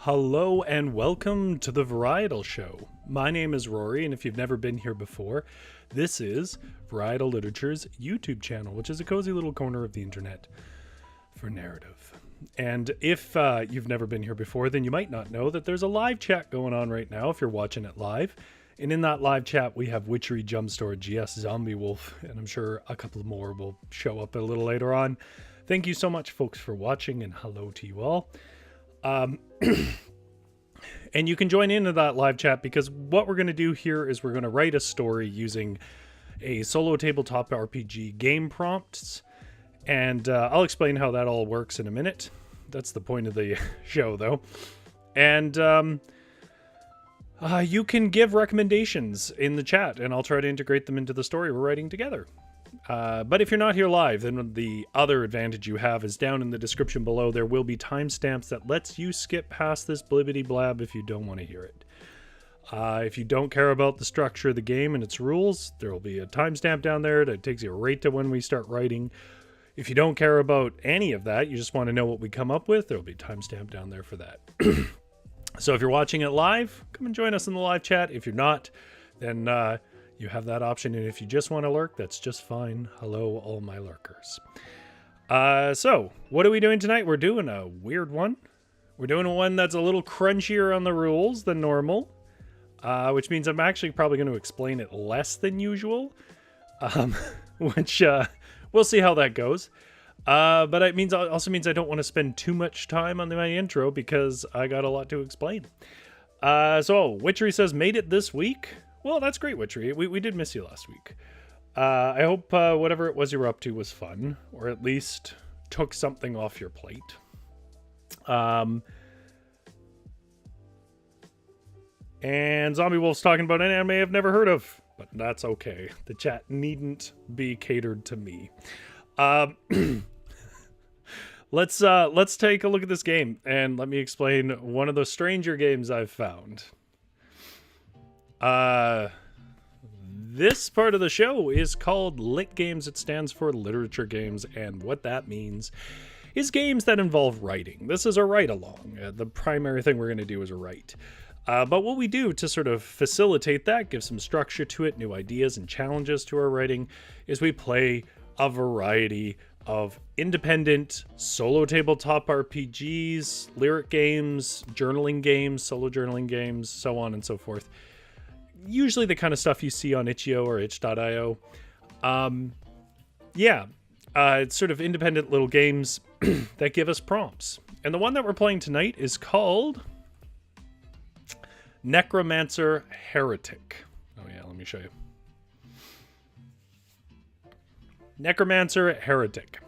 Hello and welcome to the Varietal Show. My name is Rory, and if you've never been here before, this is Varietal Literature's YouTube channel, which is a cozy little corner of the internet for narrative. And if you've never been here before, then you might not know that there's a live chat going on right now if you're watching it live. And in that live chat, we have Witchery, Jumpstore, GS, Zombie Wolf, and I'm sure a couple more will show up a little later on. Thank you so much, folks, for watching, and hello to you all. And you can join into that live chat because what we're going to do here is we're going to write a story using a solo tabletop RPG game prompts. And I'll explain how that all works in a minute. That's the point of the show, though. And you can give recommendations in the chat, and I'll try to integrate them into the story we're writing together. But if you're not here live, then the other advantage you have is down in the description below. There will be timestamps that lets you skip past this blibbity blab if you don't want to hear it. If you don't care about the structure of the game and its rules, there will be a timestamp down there that takes you right to when we start writing. If you don't care about any of that, you just want to know what we come up with, there will be a timestamp down there for that. So if you're watching it live, come and join us in the live chat. If you're not, then you have that option, and if you just want to lurk, that's just fine. Hello, all my lurkers. So, what are we doing tonight? We're doing a weird one. We're doing one that's a little crunchier on the rules than normal, which means I'm actually probably going to explain it less than usual, which we'll see how that goes. But it also means I don't want to spend too much time on my intro because I got a lot to explain. So, Witchery says, made it this week. Well, that's great, Witchery. We did miss you last week. I hope whatever it was you were up to was fun, or at least took something off your plate. And Zombie Wolf's talking about an anime I've never heard of, but that's okay. The chat needn't be catered to me. Let's take a look at this game, and let me explain one of the stranger games I've found. This part of the show is called litgames. It stands for literature games, and what that means is games that involve writing. This is a write-along. The primary thing we're going to do is a write. But what we do to sort of facilitate that, give some structure to it, new ideas and challenges to our writing, is we play a variety of independent solo tabletop RPGs, lyric games, journaling games, solo journaling games, so on and so forth. Usually the kind of stuff you see on itch.io or itch.io. It's sort of independent little games that give us prompts. And the one that we're playing tonight is called Necromancer Heretic. Oh yeah, let me show you. Necromancer Heretic.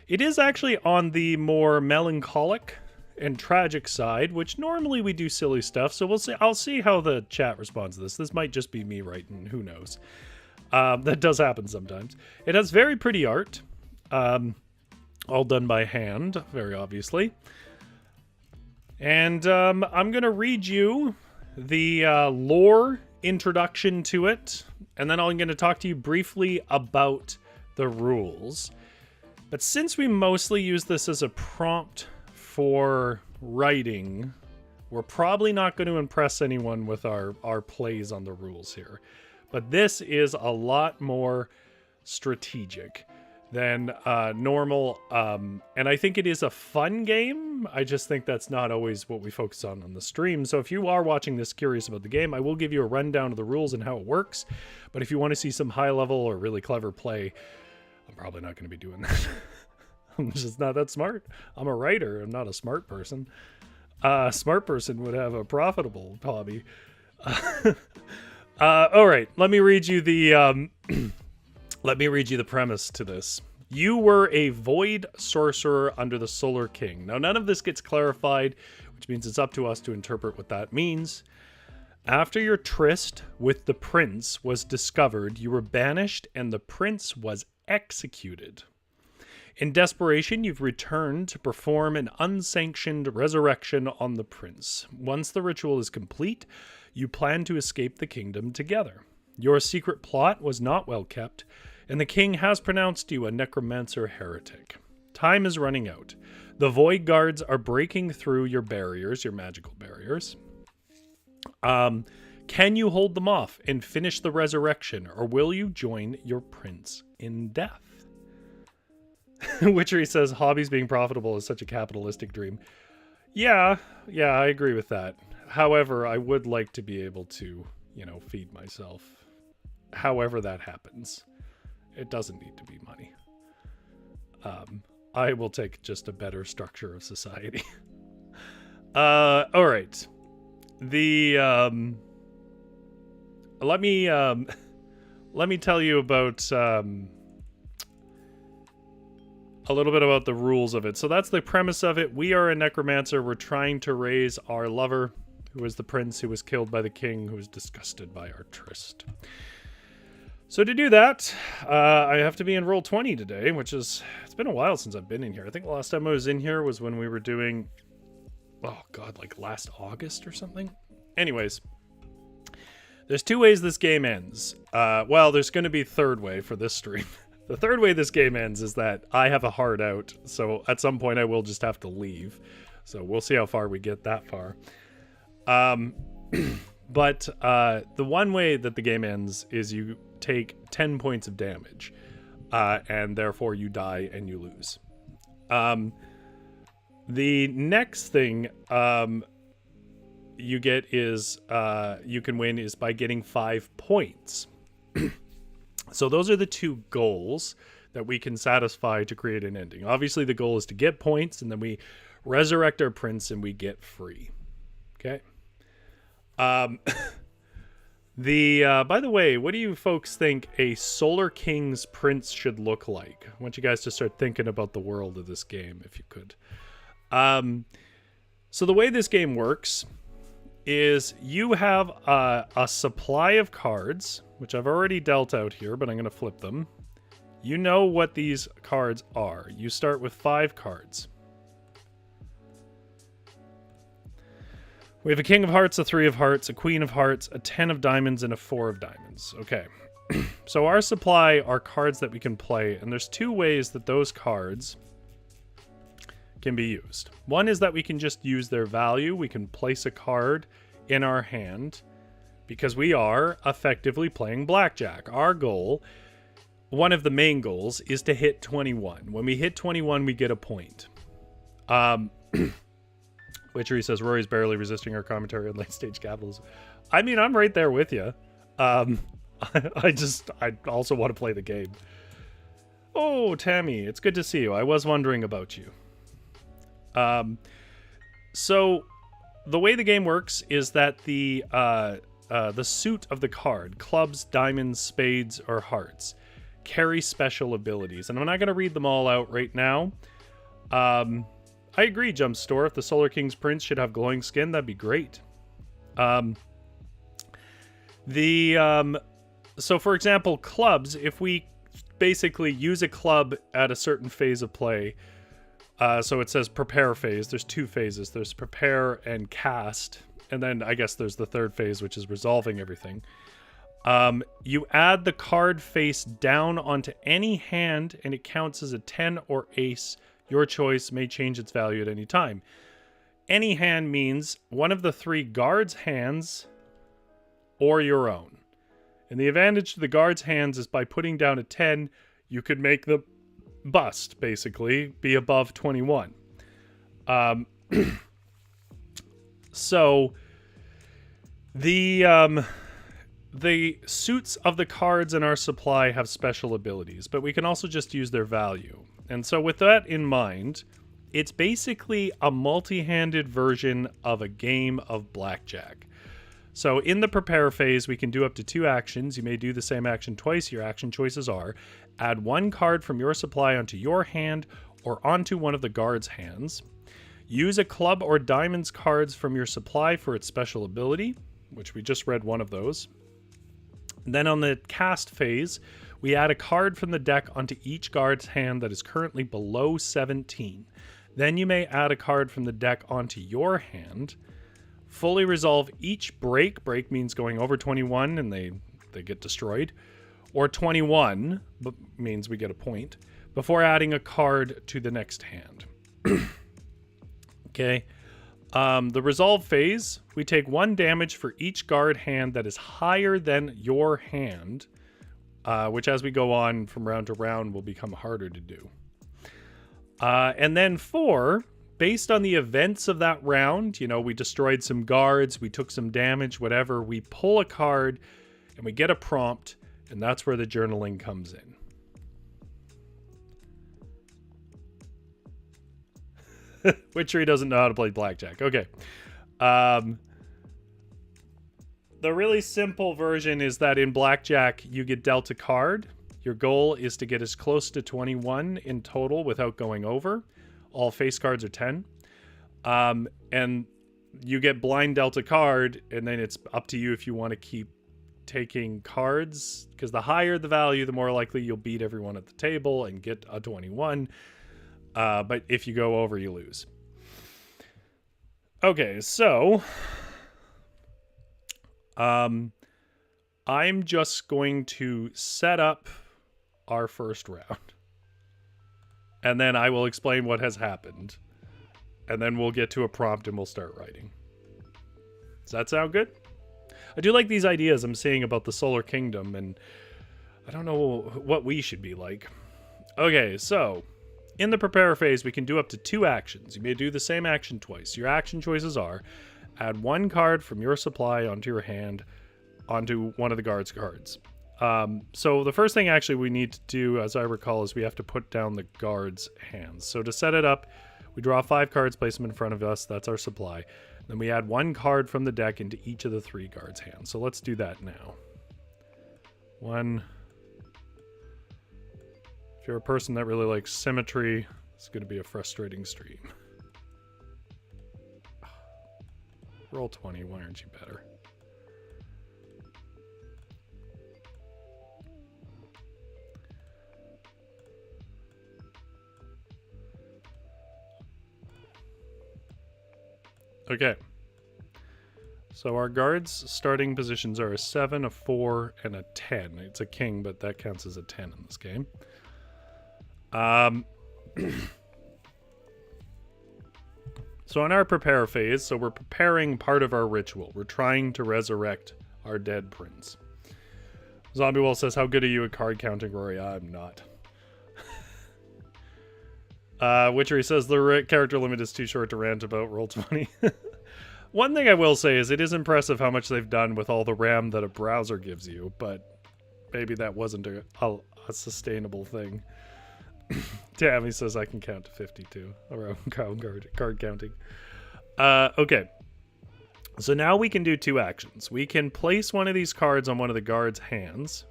It is actually on the more melancholic and tragic side, which normally we do silly stuff, so I'll see how the chat responds to this. This might just be me writing, who knows. That does happen sometimes. It has very pretty art, all done by hand, very obviously. And I'm gonna read you the lore introduction to it, and then I'm gonna talk to you briefly about the rules. But since we mostly use this as a prompt for writing, we're probably not going to impress anyone with our plays on the rules here. But this is a lot more strategic than normal, and I think it is a fun game. I just think that's not always what we focus on the stream. So if you are watching this curious about the game, I will give you a rundown of the rules and how it works. But if you want to see some high level or really clever play, I'm probably not going to be doing that. I'm just not that smart. I'm a writer. I'm not a smart person. A smart person would have a profitable hobby. All right, let me read you the premise to this. You were a void sorcerer under the Solar King. Now, none of this gets clarified, which means it's up to us to interpret what that means. After your tryst with the prince was discovered, you were banished and the prince was executed. In desperation, you've returned to perform an unsanctioned resurrection on the prince. Once the ritual is complete, you plan to escape the kingdom together. Your secret plot was not well kept, and the king has pronounced you a necromancer heretic. Time is running out. The Void Guards are breaking through your barriers, your magical barriers. Can you hold them off and finish the resurrection, or will you join your prince in death? Witchery says, hobbies being profitable is such a capitalistic dream. Yeah, I agree with that. However, I would like to be able to, feed myself. However that happens. It doesn't need to be money. I will take just a better structure of society. All right. Let me tell you about a little bit about the rules of it. So that's the premise of it. We are a necromancer. We're trying to raise our lover, who is the prince who was killed by the king, who was disgusted by our tryst. So to do that, I have to be in roll 20 today, which is, it's been a while since I've been in here. I think the last time I was in here was when we were doing, oh God, like last August or something. Anyways, there's two ways this game ends. Well, there's going to be a third way for this stream. The third way this game ends is that I have a hard out, so at some point I will just have to leave. So we'll see how far we get that far. But the one way that the game ends is you take 10 points of damage, and therefore you die and you lose. The next thing you get is you can win is by getting 5 points. So those are the two goals that we can satisfy to create an ending. Obviously, the goal is to get points, and then we resurrect our prince and we get free. Okay. By the way, what do you folks think a Solar King's prince should look like? I want you guys to start thinking about the world of this game, if you could. So the way this game works is you have a supply of cards, which I've already dealt out here, but I'm going to flip them. You know what these cards are. You start with 5 cards. We have a King of Hearts, a 3 of Hearts, a Queen of Hearts, a 10 of Diamonds, and a 4 of Diamonds. Okay. So our supply are cards that we can play, and there's 2 ways that those cards can be used. One is that we can just use their value. We can place a card in our hand because we are effectively playing Blackjack. Our goal, one of the main goals, is to hit 21. When we hit 21, we get a point. Witchery says, Rory's barely resisting our commentary on late-stage capitalism. I mean, I'm right there with you. I also want to play the game. Oh, Tammy, it's good to see you. I was wondering about you. So the way the game works is that the suit of the card, clubs, diamonds, spades, or hearts, carry special abilities. And I'm not going to read them all out right now. I agree, Jump Store. If the Solar King's Prince should have glowing skin, that'd be great. So for example, clubs, if we basically use a club at a certain phase of play, so it says prepare phase. There's 2 phases. There's prepare and cast. And then I guess there's the third phase, which is resolving everything. You add the card face down onto any hand, and it counts as a 10 or ace. Your choice may change its value at any time. Any hand means one of the 3 guards' hands or your own. And the advantage to the guards' hands is by putting down a 10, you could make the bust, basically, be above 21. So the suits of the cards in our supply have special abilities, but we can also just use their value. And so with that in mind, it's basically a multi-handed version of a game of Blackjack. So in the prepare phase, we can do up to 2 actions. You may do the same action twice. Your action choices are add 1 card from your supply onto your hand or onto one of the guards' hands. Use a club or diamonds cards from your supply for its special ability, which we just read one of those. Then on the cast phase, we add a card from the deck onto each guard's hand that is currently below 17. Then you may add a card from the deck onto your hand. Fully resolve each break. Break means going over 21 and they get destroyed. Or 21 means we get a point. before adding a card to the next hand. Okay. The resolve phase, we take 1 damage for each guard hand that is higher than your hand, which as we go on from round to round will become harder to do. And then 4, based on the events of that round, you know, we destroyed some guards, we took some damage, whatever, we pull a card and we get a prompt, and that's where the journaling comes in. Witchery doesn't know how to play blackjack. Okay. The really simple version is that in blackjack, you get dealt a card. Your goal is to get as close to 21 in total without going over. All face cards are 10. And you get blind dealt a card, and then it's up to you if you want to keep taking cards, because the higher the value, the more likely you'll beat everyone at the table and get a 21. But if you go over, you lose. Okay, so I'm just going to set up our first round, and then I will explain what has happened, and then we'll get to a prompt and we'll start writing. Does that sound good? I do like these ideas I'm seeing about the Solar Kingdom, and I don't know what we should be like. Okay, so in the prepare phase, we can do up to 2 actions. You may do the same action twice. Your action choices are: add 1 card from your supply onto your hand, onto one of the guard's cards. So the first thing actually we need to do, as I recall, is we have to put down the guard's hands. So to set it up, we draw 5 cards, place them in front of us. That's our supply. Then we add 1 card from the deck into each of the 3 guards' hands. So let's do that now. 1. If you're a person that really likes symmetry, it's going to be a frustrating stream. Roll 20. Why aren't you better? Okay. So our guards' starting positions are a 7, a 4, and a 10. It's a king, but that counts as a 10 in this game. So in our prepare phase, so we're preparing part of our ritual. We're trying to resurrect our dead prince. Zombie Wall says, how good are you at card counting, Rory? I'm not. Witchery says, the character limit is too short to rant about. Roll 20. One thing I will say is it is impressive how much they've done with all the RAM that a browser gives you, but maybe that wasn't a sustainable thing. Tammy says I can count to 52 around card counting. Okay. So now we can do 2 actions. We can place one of these cards on one of the guards' hands.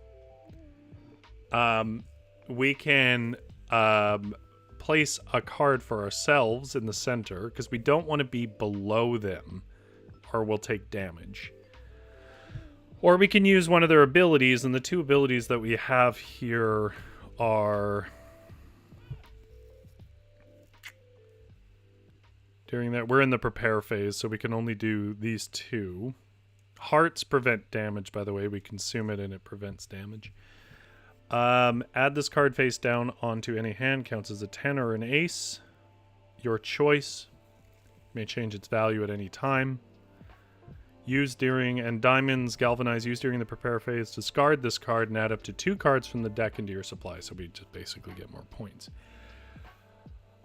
We can place a card for ourselves in the center, because we don't want to be below them or we'll take damage. Or we can use one of their abilities, and the 2 abilities that we have here are... During that, we're in the prepare phase, so we can only do these 2. Hearts prevent damage, by the way. We consume it and it prevents damage. Add this card face down onto any hand, counts as a 10 or an ace. Your choice. May change its value at any time. Use during, and diamonds, galvanize, use during the prepare phase. Discard this card and add up to 2 cards from the deck into your supply, so we just basically get more points.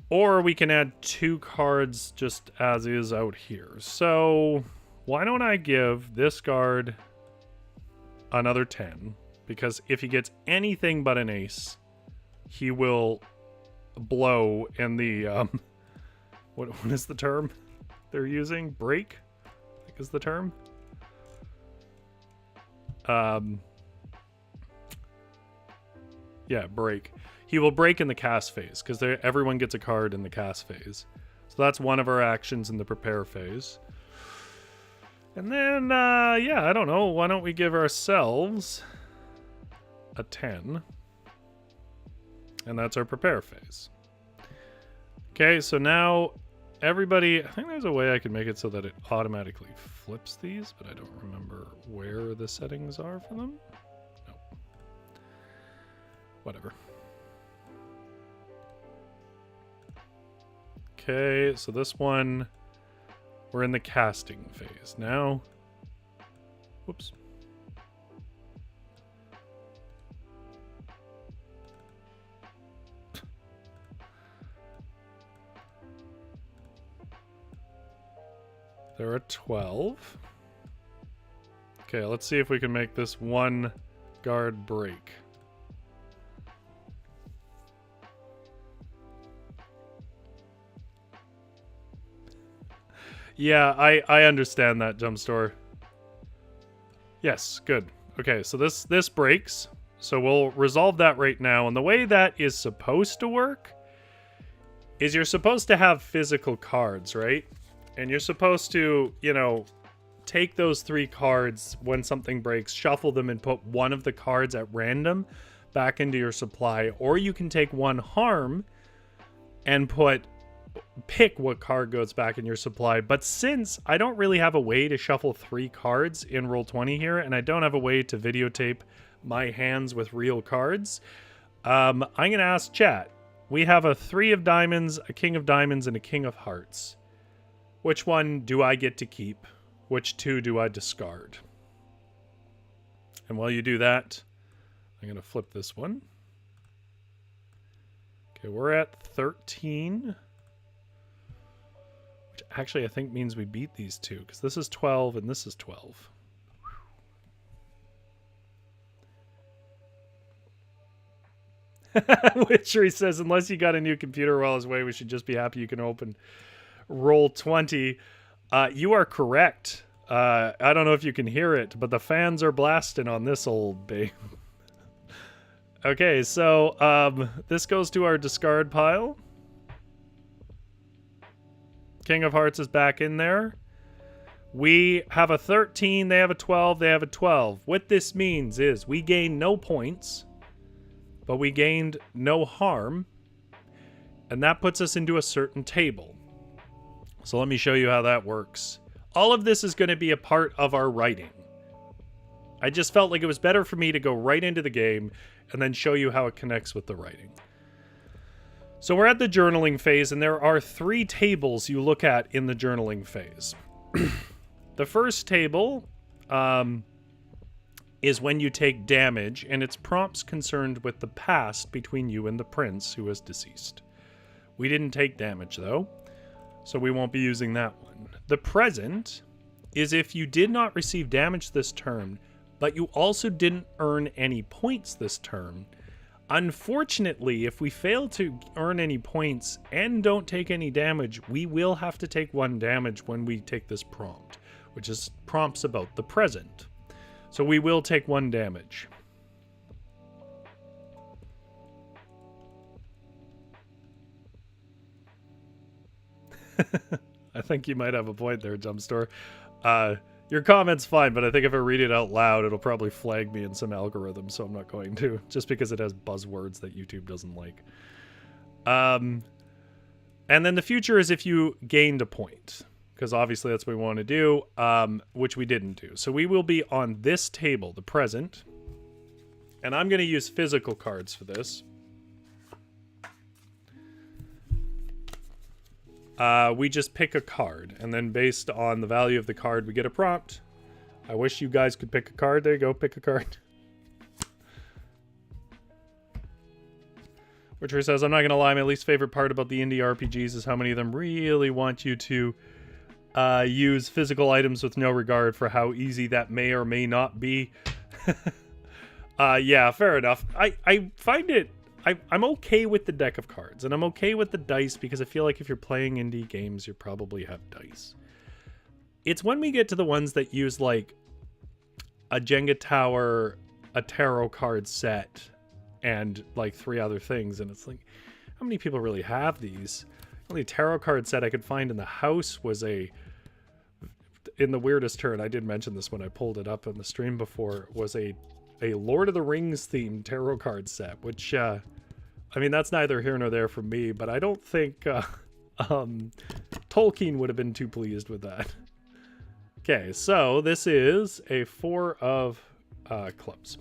Or we can add 2 cards just as is out here. So why don't I give this guard another 10? Because if he gets anything but an ace, he will blow, and the what is the term they're using? Break, I think is the term. Yeah, break. He will break in the cast phase, because everyone gets a card in the cast phase. So that's one of our actions in the prepare phase. And then, yeah, I don't know. Why don't we give ourselves a 10? And that's our prepare phase. Okay, so now everybody... I think there's a way I can make it so that it automatically flips these, but I don't remember where the settings are for them. Nope. Whatever. Okay, so this one, we're in the casting phase now. Whoops. There are 12. Okay, let's see if we can make this one guard break. Yeah, I understand that, Jump Store. Yes, good. Okay, so this breaks. So we'll resolve that right now. And the way that is supposed to work is you're supposed to have physical cards, right? And you're supposed to, you know, take those 3 cards when something breaks, shuffle them, and put one of the cards at random back into your supply. Or you can take 1 harm and pick what card goes back in your supply. But since I don't really have a way to shuffle 3 cards in Roll20 here, and I don't have a way to videotape my hands with real cards, I'm going to ask chat. We have a 3 of diamonds, a king of diamonds, and a king of hearts. Which one do I get to keep? Which 2 do I discard? And while you do that, I'm going to flip this one. Okay, we're at 13. Which actually I think means we beat these 2, because this is 12 and this is 12. Witchery says, unless you got a new computer while his way, we should just be happy you can open Roll20. You are correct. I don't know if you can hear it, but the fans are blasting on this old babe. Okay, so this goes to our discard pile. King of Hearts is back in there. We have a 13, they have a 12, they have a 12. What this means is we gain no points, but we gained no harm, and that puts us into a certain table. So let me show you how that works. All of this is going to be a part of our writing. I just felt like it was better for me to go right into the game and then show you how it connects with the writing. So we're at the journaling phase, and there are 3 tables you look at in the journaling phase. The first table is when you take damage, and it's prompts concerned with the past between you and the prince who is deceased. We didn't take damage, though, so we won't be using that one. The present is if you did not receive damage this turn, but you also didn't earn any points this turn. Unfortunately, if we fail to earn any points and don't take any damage, we will have to take 1 damage when we take this prompt, which is prompts about the present. So we will take 1 damage. I think you might have a point there, Jumpstore. Your comment's fine, but I think if I read it out loud, it'll probably flag me in some algorithm, so I'm not going to, just because it has buzzwords that YouTube doesn't like. And then the future is if you gained a point, because obviously that's what we want to do, which we didn't do. So we will be on this table, the present, and I'm going to use physical cards for this. We just pick a card, and then based on the value of the card, we get a prompt. I wish you guys could pick a card. There you go, pick a card. Witcher says, I'm not going to lie, my least favorite part about the indie RPGs is how many of them really want you to use physical items with no regard for how easy that may or may not be. Yeah, fair enough. I find it... I'm okay with the deck of cards, and I'm okay with the dice because I feel like if you're playing indie games, you probably have dice. It's when we get to the ones that use, like, a Jenga tower, a tarot card set, and, like, 3 other things, and it's like, how many people really have these? The only tarot card set I could find in the house was in the weirdest turn, I did mention this when I pulled it up on the stream before, was a Lord of the Rings themed tarot card set, which, I mean, that's neither here nor there for me, but I don't think Tolkien would have been too pleased with that. Okay, so this is a 4 of clubs.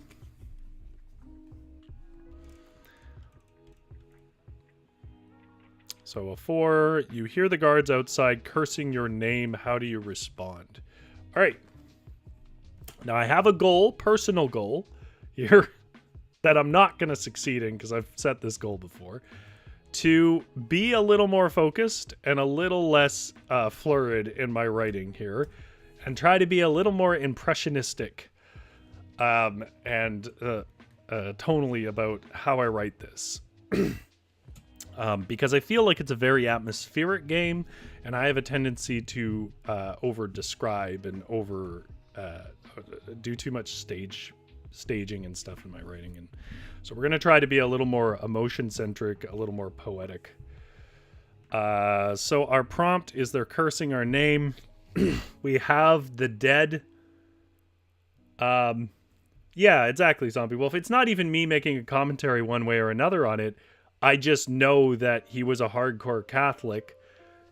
So So a 4, you hear the guards outside cursing your name. How do you respond? All right. Now I have a goal, personal goal here that I'm not going to succeed in because I've set this goal before. To be a little more focused and a little less florid in my writing here, and try to be a little more impressionistic and tonally about how I write this. Because I feel like it's a very atmospheric game, and I have a tendency to over-describe and do too much staging and stuff in my writing. And so we're going to try to be a little more emotion-centric, a little more poetic. So our prompt is they're cursing our name. We have the dead. Yeah, exactly, Zombie Wolf. It's not even me making a commentary one way or another on it. I just know that he was a hardcore Catholic,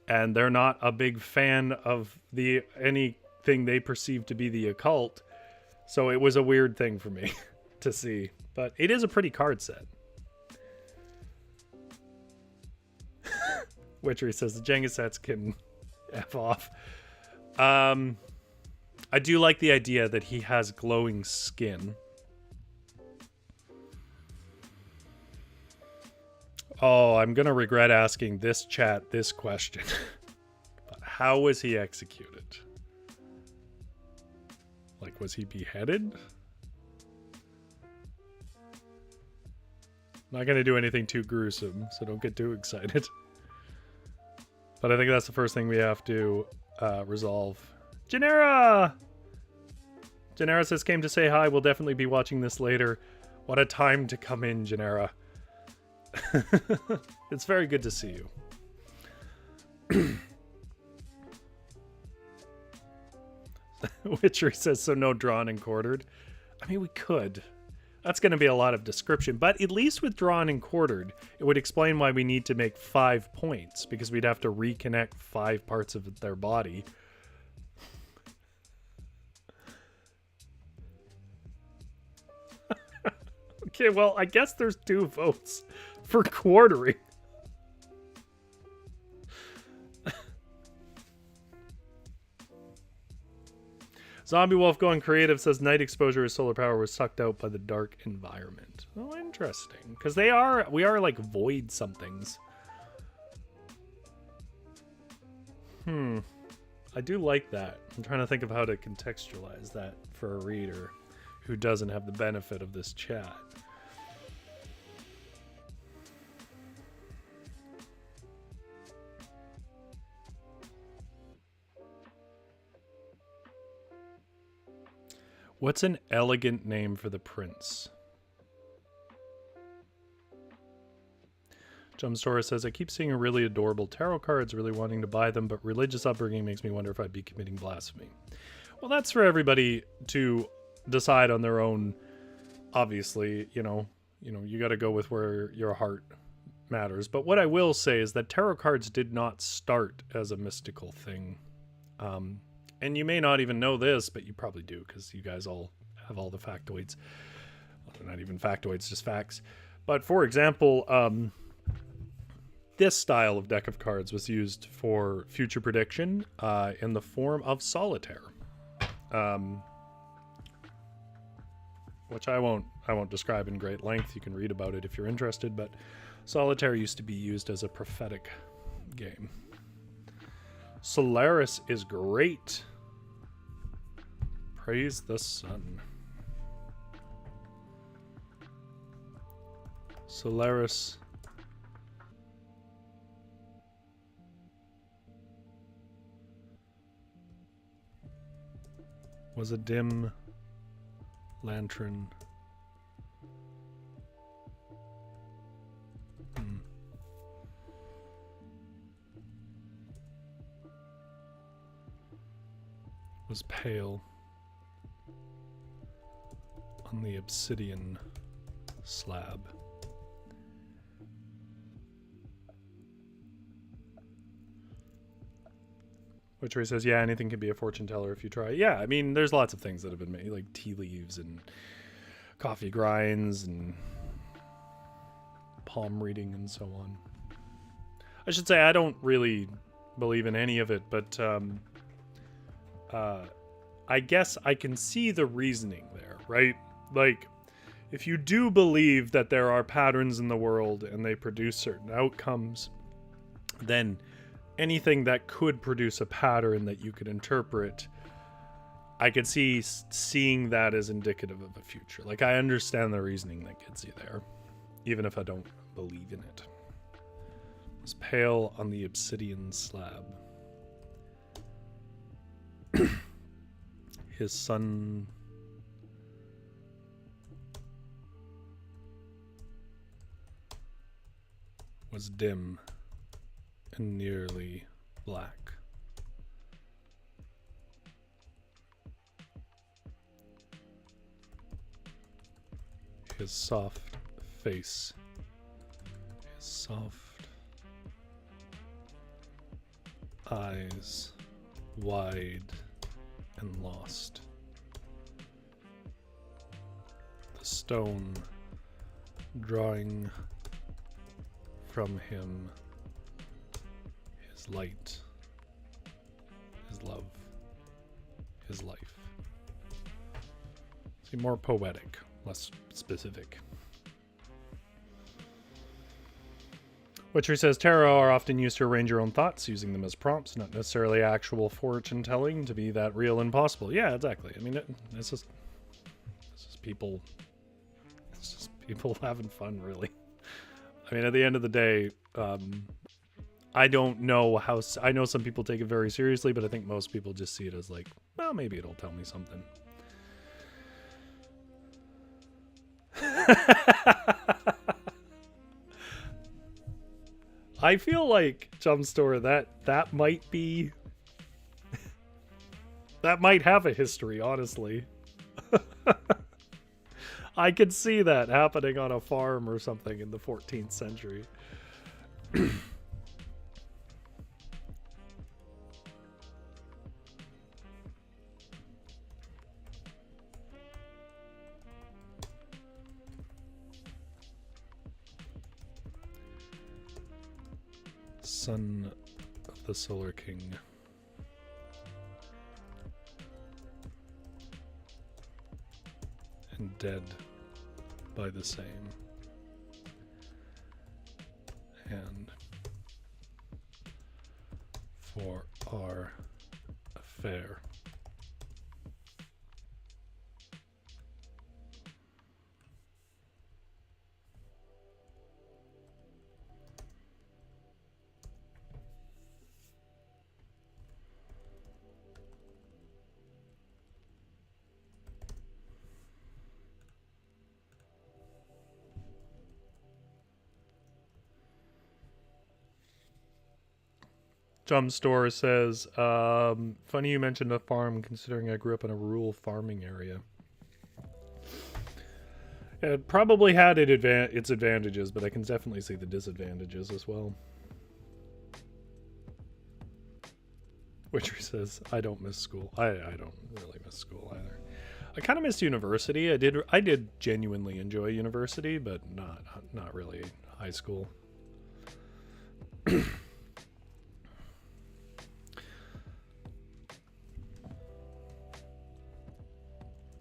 and they're not a big fan of anything they perceive to be the occult. So it was a weird thing for me to see. But it is a pretty card set. Witchery says the Jenga sets can F off. I do like the idea that he has glowing skin. Oh, I'm going to regret asking this chat this question. But how was he executed? Like, was he beheaded? Not going to do anything too gruesome, so don't get too excited. But I think that's the first thing we have to resolve. Janera! Janera says, came to say hi. We'll definitely be watching this later. What a time to come in, Janera. It's very good to see you. Witchery says, so no drawn and quartered. I mean, we could. That's going to be a lot of description. But at least with drawn and quartered, it would explain why we need to make 5 points. Because we'd have to reconnect 5 parts of their body. Okay, well, I guess there's 2 votes for quartering. Zombie Wolf going creative says night exposure as solar power was sucked out by the dark environment. Oh, interesting. Because we are like void somethings. I do like that. I'm trying to think of how to contextualize that for a reader who doesn't have the benefit of this chat. What's an elegant name for the prince? Jumpstora says, I keep seeing really adorable tarot cards, really wanting to buy them, but religious upbringing makes me wonder if I'd be committing blasphemy. Well, that's for everybody to decide on their own. Obviously, you got to go with where your heart matters. But what I will say is that tarot cards did not start as a mystical thing. And you may not even know this, but you probably do, because you guys all have all the factoids. Well, they're not even factoids, just facts. But for example, this style of deck of cards was used for future prediction in the form of solitaire, which I won't describe in great length. You can read about it if you're interested. But solitaire used to be used as a prophetic game. Solaris is great. Praise the sun. Solaris. Was a dim lantern. Was pale on the obsidian slab. Witchery says, yeah, anything can be a fortune teller if you try. Yeah, I mean, there's lots of things that have been made, like tea leaves and coffee grinds and palm reading and so on. I should say I don't really believe in any of it, but I guess I can see the reasoning there, right? Like, if you do believe that there are patterns in the world and they produce certain outcomes, then anything that could produce a pattern that you could interpret, I could see seeing that as indicative of a future. Like, I understand the reasoning that gets you there, even if I don't believe in it. It's pale on the obsidian slab. His sun was dim and nearly black. His soft face, his soft eyes, wide and lost. The stone drawing from him his light, his love, his life. See, more poetic, less specific. Witchery says, tarot are often used to arrange your own thoughts, using them as prompts, not necessarily actual fortune telling to be that real and possible. Yeah, exactly. I mean, it's just people having fun, really. I mean, at the end of the day, I don't know how, I know some people take it very seriously, but I think most people just see it as like, well, maybe it'll tell me something. I feel like, Jumpstore, that might be... that might have a history, honestly. I could see that happening on a farm or something in the 14th century. Son of the Solar King. And dead by the same. And for our affair. Jumpstore says, funny you mentioned a farm, considering I grew up in a rural farming area. It probably had its advantages, but I can definitely see the disadvantages as well. Witcher says, I don't miss school. I don't really miss school either. I kind of missed university. I did genuinely enjoy university, but not really high school.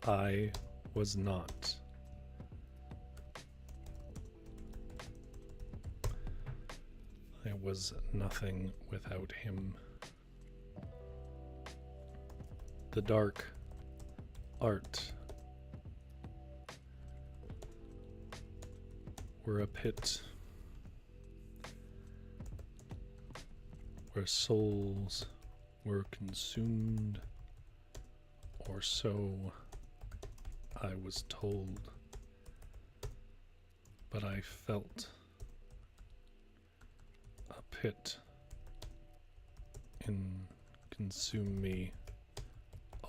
I was not. I was nothing without him. The dark art were a pit where souls were consumed, or so I was told, but I felt a pit consume me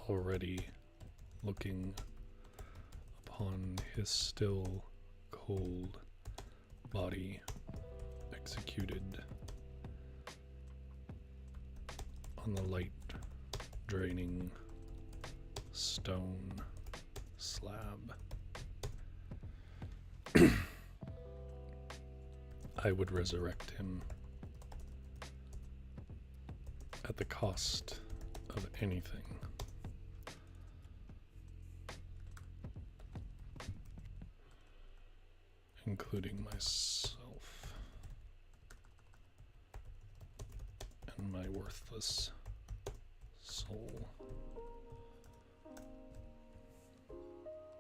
already, looking upon his still cold body executed on the light draining stone slab. I would resurrect him at the cost of anything. Including myself and my worthless soul.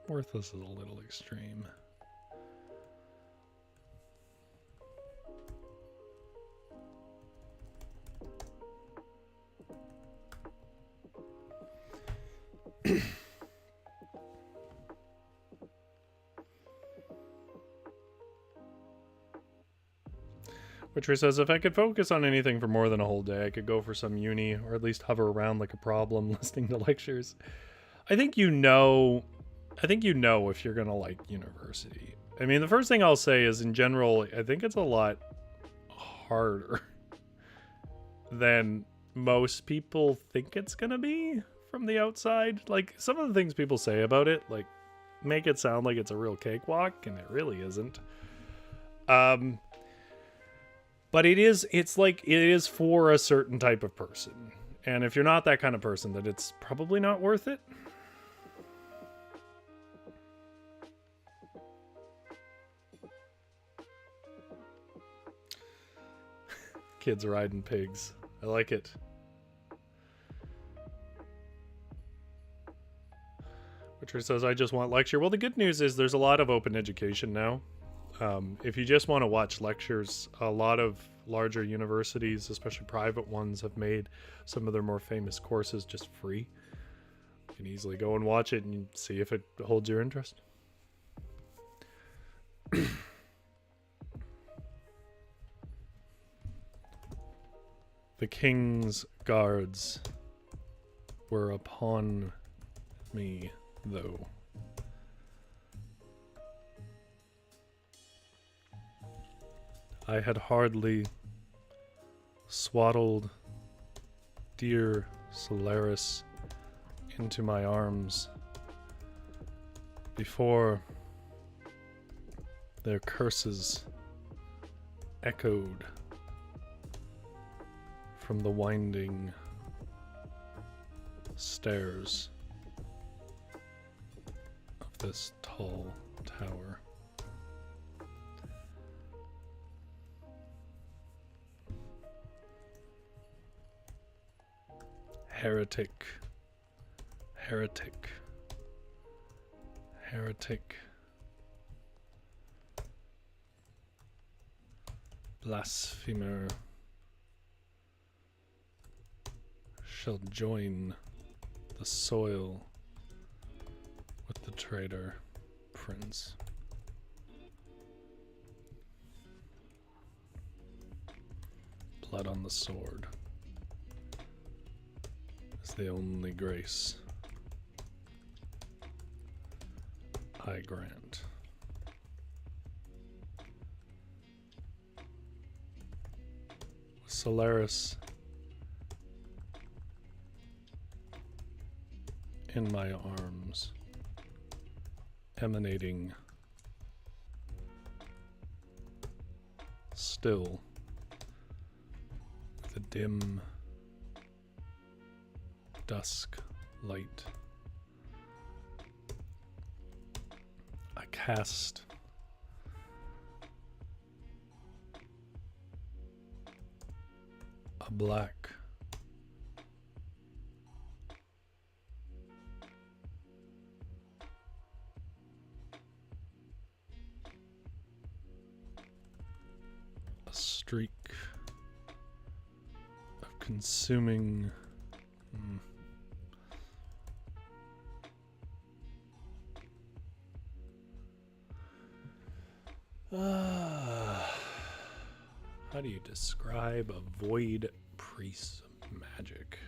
Worthless is a little extreme. Witcher says, if I could focus on anything for more than a whole day, I could go for some uni, or at least hover around like a problem listening to lectures. I think you know if you're gonna like university. I mean, the first thing I'll say is, in general, I think it's a lot harder than most people think it's gonna be from the outside. Like, some of the things people say about it, like, make it sound like it's a real cakewalk, and it really isn't. But it is for a certain type of person. And if you're not that kind of person, then it's probably not worth it. Kids riding pigs. I like it. Witcher says, I just want lecture. Well, the good news is there's a lot of open education now. If you just want to watch lectures, a lot of larger universities, especially private ones, have made some of their more famous courses just free. You can easily go and watch it and see if it holds your interest. The king's guards were upon me, though. I had hardly swaddled dear Solaris into my arms before their curses echoed from the winding stairs of this tall tower. Heretic, heretic, heretic, blasphemer shall join the soil with the traitor prince. Blood on the sword is the only grace I grant. Solaris in my arms, emanating still with a dim dusk light. I cast a black streak of consuming how do you describe a void priest of magic?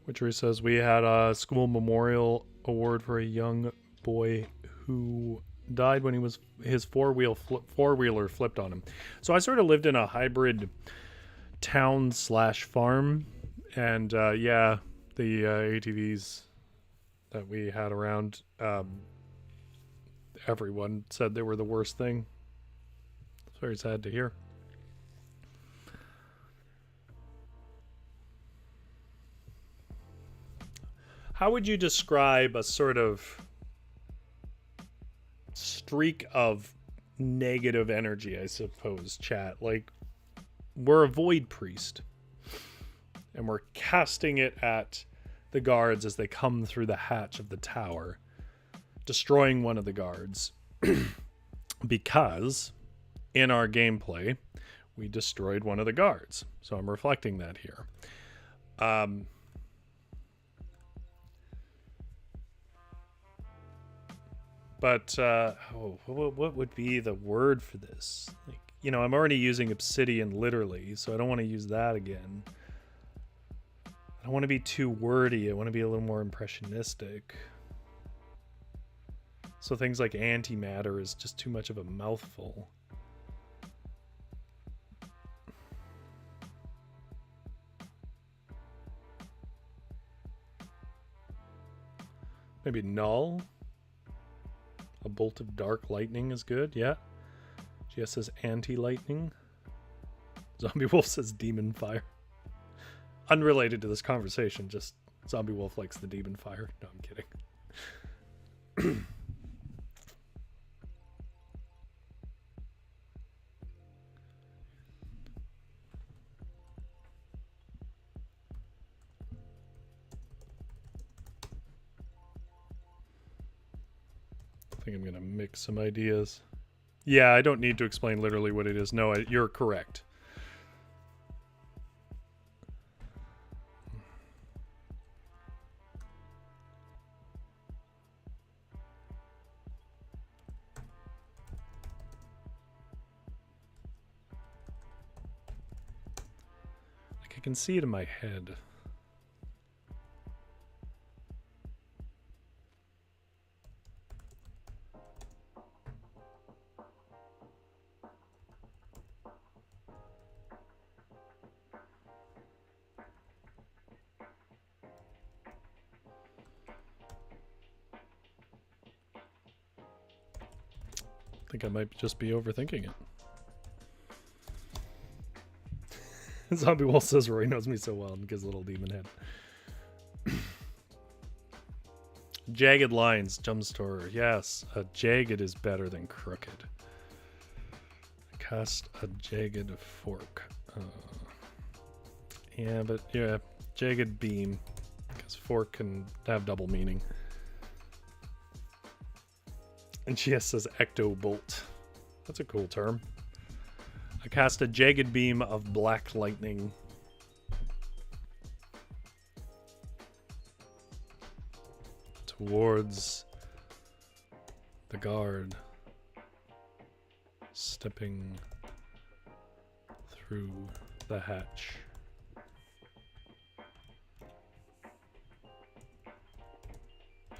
Witchery says, we had a school memorial award for a young boy who died when his four-wheeler flipped on him. So I sort of lived in a hybrid town/farm, and yeah, the ATVs that we had around, everyone said they were the worst thing very sad to hear. How would you describe a sort of streak of negative energy, I suppose, chat? Like, we're a void priest, and we're casting it at the guards as they come through the hatch of the tower, destroying one of the guards. Because in our gameplay, we destroyed one of the guards. So I'm reflecting that here. But what would be the word for this? Like, you know, I'm already using obsidian literally, so I don't want to use that again. I don't want to be too wordy. I want to be a little more impressionistic. So things like antimatter is just too much of a mouthful. Maybe null? A bolt of dark lightning is good, yeah. GS says anti-lightning. Zombie Wolf says demon fire. Unrelated to this conversation, just Zombie Wolf likes the demon fire. No, I'm kidding. I think I'm going to mix some ideas. Yeah, I don't need to explain literally what it is. No, you're correct. Like, I can see it in my head. I think I might just be overthinking it. Zombie Wolf says Roy knows me so well and gives a little demon head. Jagged lines, Jumpstore. Yes, a jagged is better than crooked. Cast a jagged fork. Yeah, but yeah, jagged beam. Because fork can have double meaning. And she says ecto bolt. That's a cool term. I cast a jagged beam of black lightning. Towards the guard. Stepping through the hatch.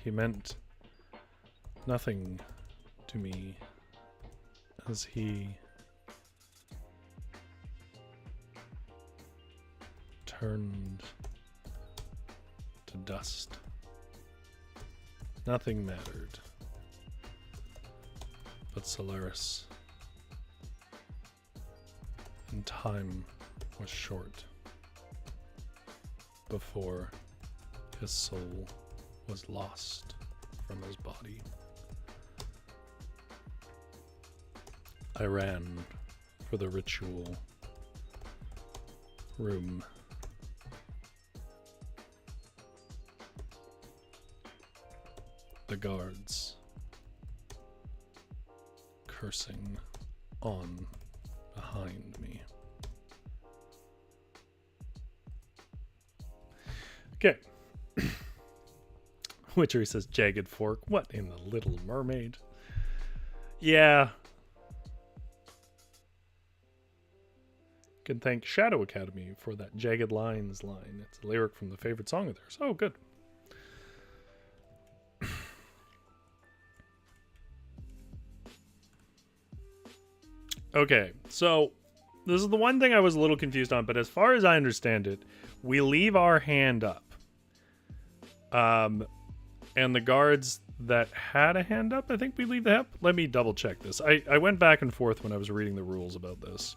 He meant nothing to me as he turned to dust. Nothing mattered but Solaris, and time was short before his soul was lost from his body. I ran for the ritual room. The guards cursing on behind me. Okay. Witchery says jagged fork. What in the Little Mermaid? Yeah. Can thank Shadow Academy for that jagged lines line. It's a lyric from the favorite song of theirs. Oh, good. Okay, so this is the one thing I was a little confused on, but as far as I understand it, we leave our hand up. And the guards that had a hand up. I think we leave the help. Let me double check this. I went back and forth when I was reading the rules about this.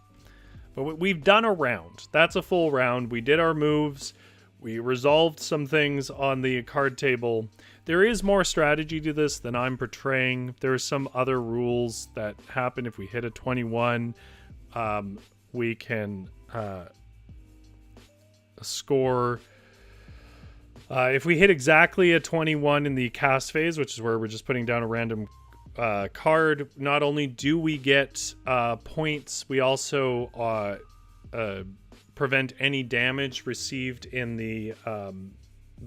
But we've done a round. That's a full round. We did our moves. We resolved some things on the card table. There is more strategy to this than I'm portraying. There are some other rules that happen if we hit a 21. We can score... if we hit exactly a 21 in the cast phase, which is where we're just putting down a random card, not only do we get points, we also prevent any damage received in the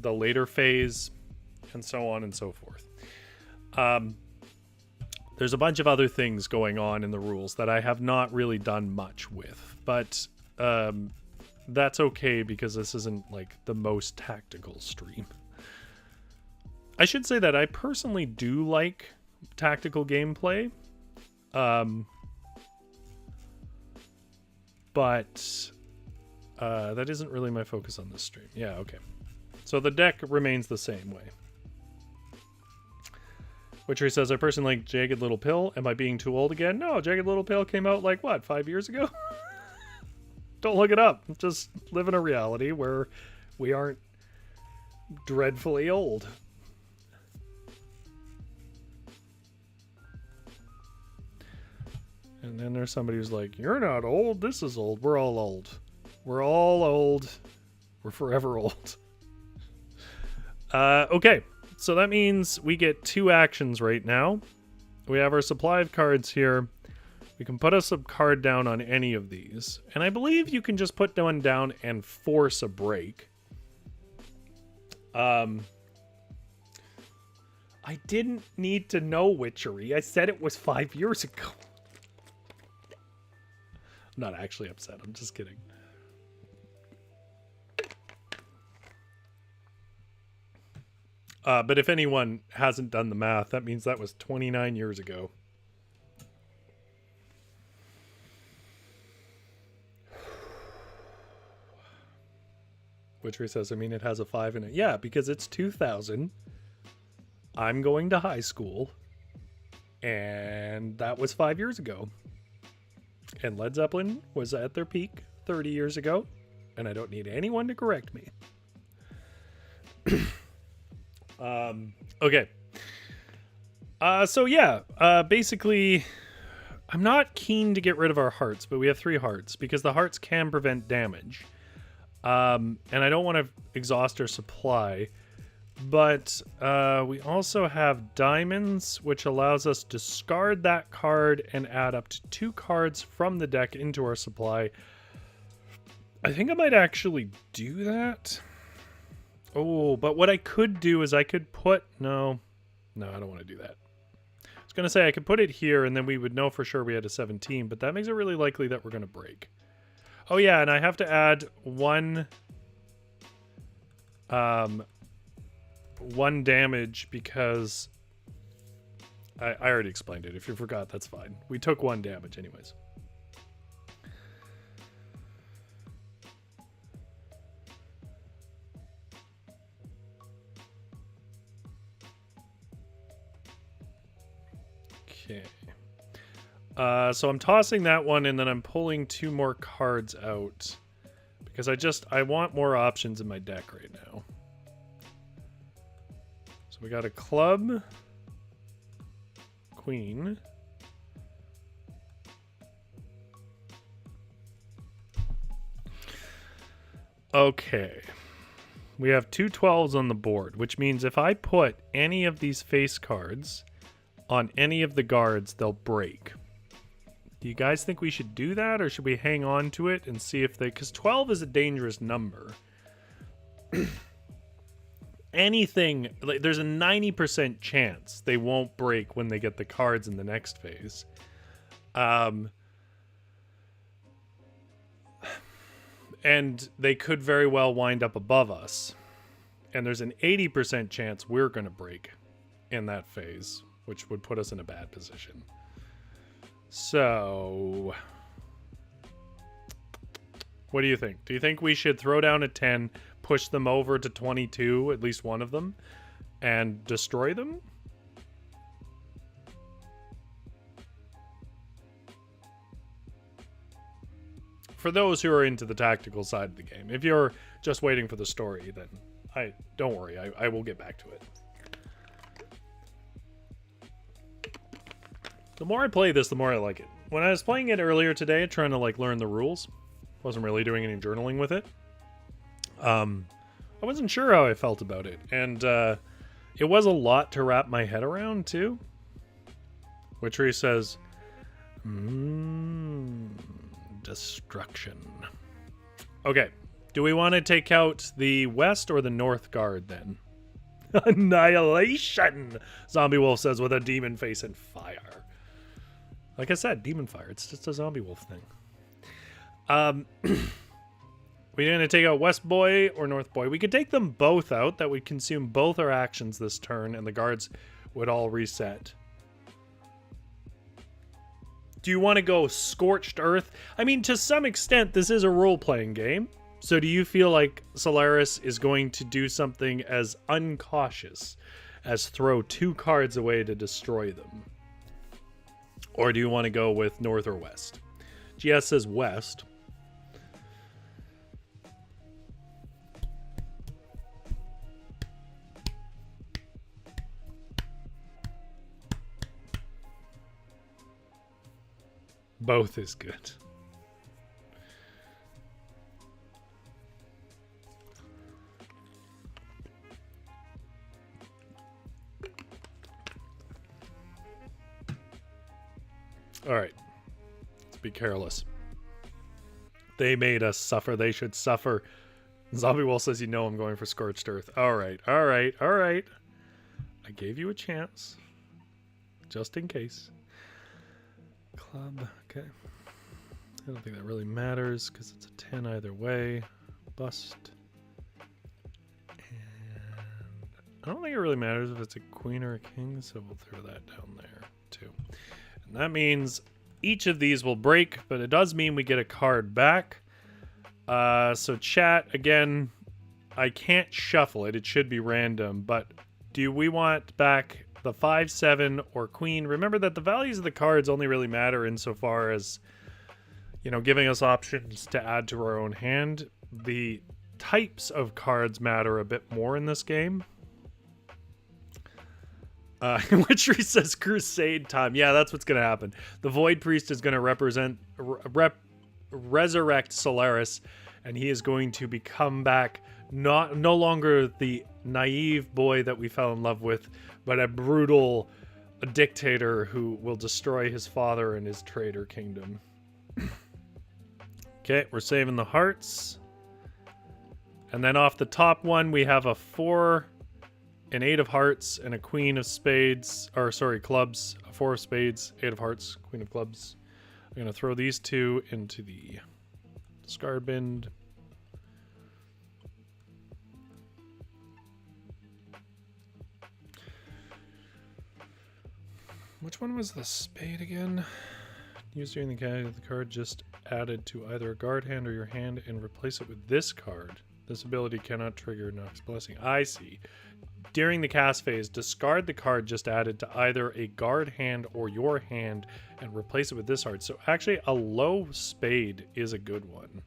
later phase, and so on and so forth. There's a bunch of other things going on in the rules that I have not really done much with, but that's okay because this isn't like the most tactical stream. I should say that I personally do like tactical gameplay, but that isn't really my focus on this stream. Yeah, okay. So the deck remains the same way. Witchery says, I personally like Jagged Little Pill. Am I being too old again? No, Jagged Little Pill came out like, what, 5 years ago? Don't look it up. Just live in a reality where we aren't dreadfully old. And then there's somebody who's like, you're not old. This is old. We're all old. We're all old. We're forever old. Okay. So that means we get 2 actions right now. We have our supply of cards here. We can put a sub-card down on any of these. And I believe you can just put one down and force a break. I didn't need to know Witchery. I said it was 5 years ago. I'm not actually upset. I'm just kidding. But if anyone hasn't done the math, that means that was 29 years ago. Witchery says, I mean, it has a 5 in it. Yeah, because it's 2000. I'm going to high school. And that was 5 years ago. And Led Zeppelin was at their peak 30 years ago. And I don't need anyone to correct me. Okay. So yeah, basically, I'm not keen to get rid of our hearts, but we have 3 hearts because the hearts can prevent damage. And I don't want to exhaust our supply, but we also have diamonds, which allows us to discard that card and add up to 2 cards from the deck into our supply. I think I might actually do that. Oh, but what I could do is I could put... No, I don't want to do that. I was going to say I could put it here and then we would know for sure we had a 17, but that makes it really likely that we're going to break. Oh yeah, and I have to add one damage because I already explained it. If you forgot, that's fine. We took 1 damage anyways. Okay. So I'm tossing that one and then I'm pulling 2 more cards out because I want more options in my deck right now. So we got a club, queen, okay. We have 2 12s on the board, which means if I put any of these face cards on any of the guards, they'll break. Do you guys think we should do that, or should we hang on to it and see if they... Because 12 is a dangerous number. Anything... Like, there's a 90% chance they won't break when they get the cards in the next phase. And they could very well wind up above us. And there's an 80% chance we're going to break in that phase, which would put us in a bad position. So, what do you think? Do you think we should throw down a 10, push them over to 22, at least one of them, and destroy them? for those who are into the tactical side of the game. If you're just waiting for the story, then don't worry, I will get back to it. The more I play this, the more I like it. When I was playing it earlier today, trying to like learn the rules, wasn't really doing any journaling with it. I wasn't sure how I felt about it, and it was a lot to wrap my head around too. Witchery says, destruction. Okay, do we want to take out the west or the north guard then? Annihilation, Zombie Wolf says with a demon face and fire. Like I said, demon fire. It's just a zombie wolf thing. We're going to take out West Boy or North Boy. We could take them both out. That would consume both our actions this turn, and the guards would all reset. Do you want to go Scorched Earth? I mean, to some extent, this is a role-playing game. So do you feel like Solaris is going to do something as uncautious as throw 2 cards away to destroy them? Or do you want to go with North or West? GS says West. Both is good. All right, let's be careless. They made us suffer. They should suffer. Zombie Wolf says, you know I'm going for Scorched Earth. All right, all right, all right. I gave you a chance, just in case. Club, okay. I don't think that really matters because it's a 10 either way. Bust. And I don't think it really matters if it's a queen or a king, so we'll throw that down there too. And that means each of these will break, but it does mean we get a card back. So chat, again, I can't shuffle it. It should be random, but do we want back the 5-7 or queen? Remember that the values of the cards only really matter insofar as, you know, giving us options to add to our own hand. The types of cards matter a bit more in this game. Witchery says crusade time. Yeah, that's what's going to happen. The Void Priest is going to resurrect Solaris, and he is going to become back no longer the naive boy that we fell in love with, but a brutal dictator who will destroy his father and his traitor kingdom. Okay, we're saving the hearts. And then off the top one, we have a 4, an 8 of hearts, and a queen of spades, or sorry, clubs. A 4 of spades, 8 of hearts, queen of clubs. I'm going to throw these 2 into the discard bin. Which one was the spade again? Use during the card just added to either a guard hand or your hand and replace it with this card. This ability cannot trigger Nox Blessing. I see. During the cast phase, discard the card just added to either a guard hand or your hand and replace it with this card. So actually, a low spade is a good one.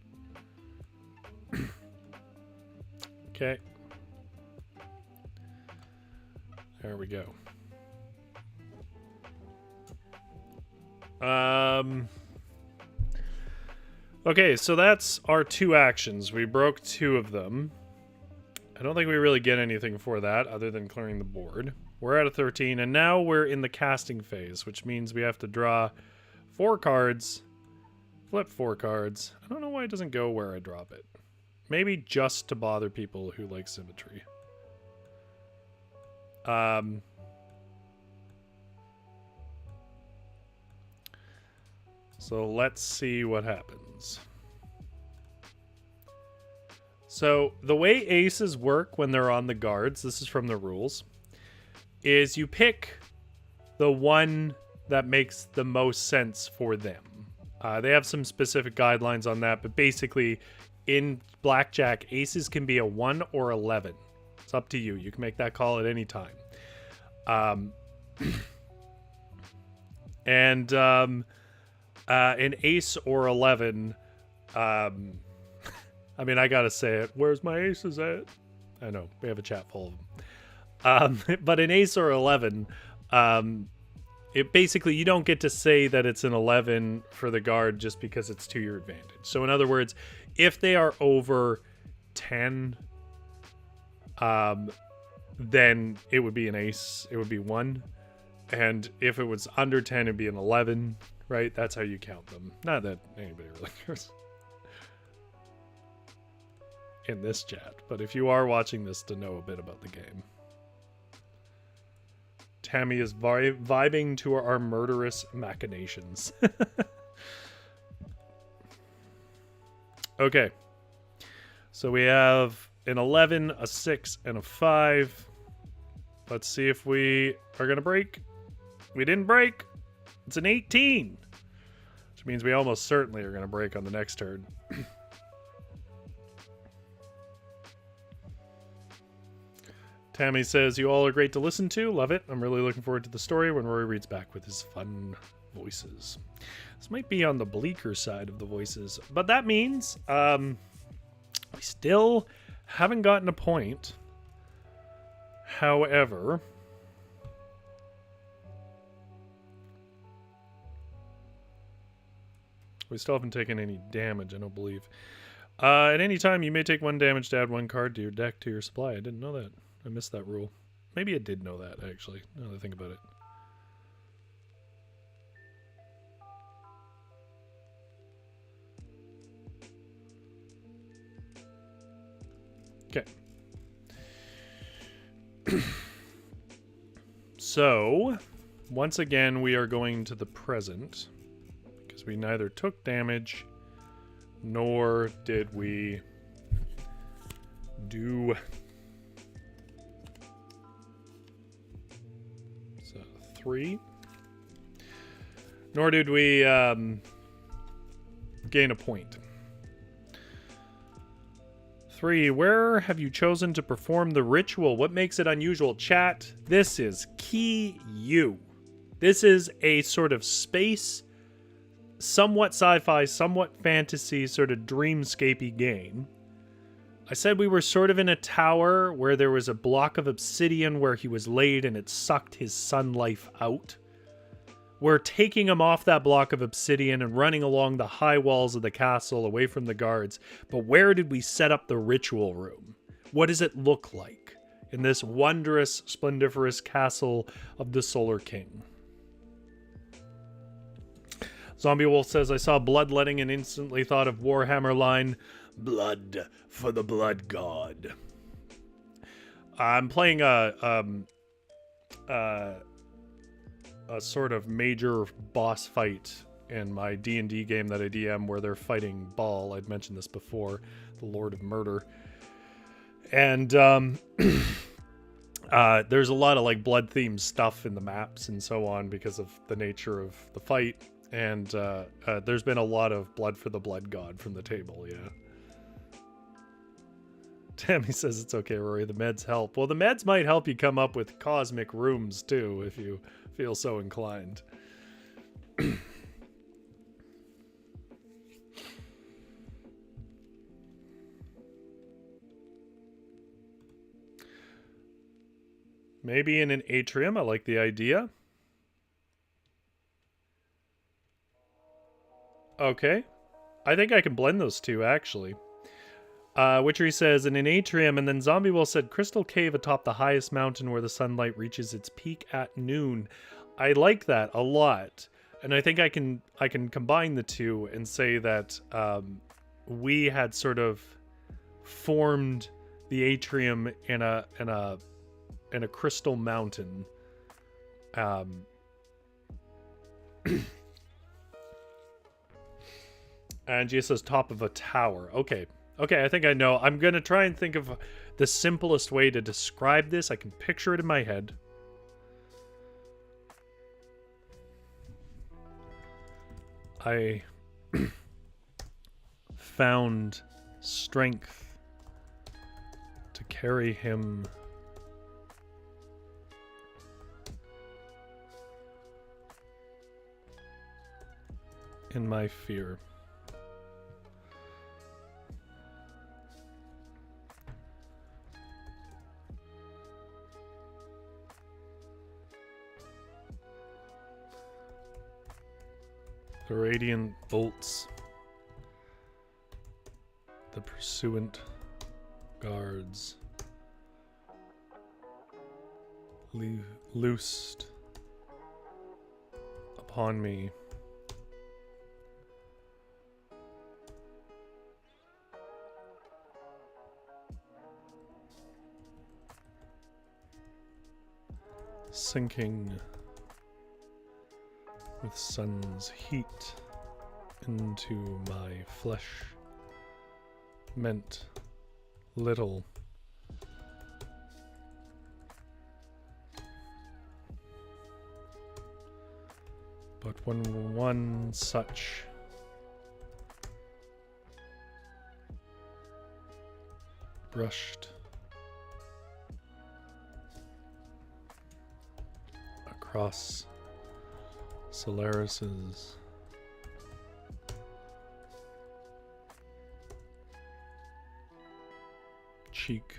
Okay. There we go. Okay, so that's our 2 actions. We broke 2 of them. I don't think we really get anything for that other than clearing the board. We're at a 13, and now we're in the casting phase, which means we have to draw 4 cards, flip 4 cards. I don't know why it doesn't go where I drop it. Maybe just to bother people who like symmetry. So let's see what happens. So the way aces work when they're on the guards, this is from the rules, is you pick the one that makes the most sense for them. They have some specific guidelines on that, but basically in Blackjack, aces can be a 1 or 11. It's up to you. You can make that call at any time. An ace or 11 I mean, I gotta say it. Where's my aces at? I know, we have a chat full of them. But an ace or 11, it basically, you don't get to say that it's an 11 for the guard just because it's to your advantage. So in other words, if they are over 10, then it would be an ace. It would be 1. And if it was under 10, it'd be an 11, right? That's how you count them. Not that anybody really cares in this chat, but if you are watching this to know a bit about the game. Tammy is vibing to our murderous machinations. Okay. So we have an 11, a 6, and a 5. Let's see if we are going to break. We didn't break. It's an 18. Which means we almost certainly are going to break on the next turn. Tammy says, you all are great to listen to. Love it. I'm really looking forward to the story when Rory reads back with his fun voices. This might be on the bleaker side of the voices. But that means we still haven't gotten a point. However, we still haven't taken any damage, I don't believe. At any time, you may take 1 damage to add 1 card to your deck to your supply. I didn't know that. I missed that rule. Maybe I did know that, actually, now that I think about it. Okay. So, once again, we are going to the present. Because we neither took damage, nor did we do... 3. Nor did we gain a point. 3. Where have you chosen to perform the ritual? What makes it unusual? Chat, this is key you. This is a sort of space, somewhat sci-fi, somewhat fantasy, sort of dreamscapey game. I said we were sort of in a tower where there was a block of obsidian where he was laid and it sucked his sun life out. We're taking him off that block of obsidian and running along the high walls of the castle away from the guards. But where did we set up the ritual room? What does it look like in this wondrous, splendiferous castle of the Solar King? Zombie Wolf says, I saw bloodletting and instantly thought of Warhammer line, blood for the blood god. I'm playing a sort of major boss fight in my D&D game that I DM where they're fighting Baal. I'd mentioned this before, the Lord of Murder. And there's a lot of like blood themed stuff in the maps and so on because of the nature of the fight. And there's been a lot of blood for the blood god from the table, yeah. Tammy says it's okay, Rory. The meds help. Well, the meds might help you come up with cosmic rooms, too, if you feel so inclined. Maybe in an atrium. I like the idea. Okay. I think I can blend those two, actually. Witchery says, in an atrium, and then Zombie Will said, Crystal Cave atop the highest mountain where the sunlight reaches its peak at noon. I like that a lot. And I think I can combine the two and say that we had sort of formed the atrium in a crystal mountain. And Gia says top of a tower. Okay, I think I know. I'm going to try and think of the simplest way to describe this. I can picture it in my head. I found strength to carry him in my fear. The radiant bolts. The pursuant guards. Loosed upon me. Sinking with sun's heat into my flesh meant little. But when one such brushed across Solaris's cheek,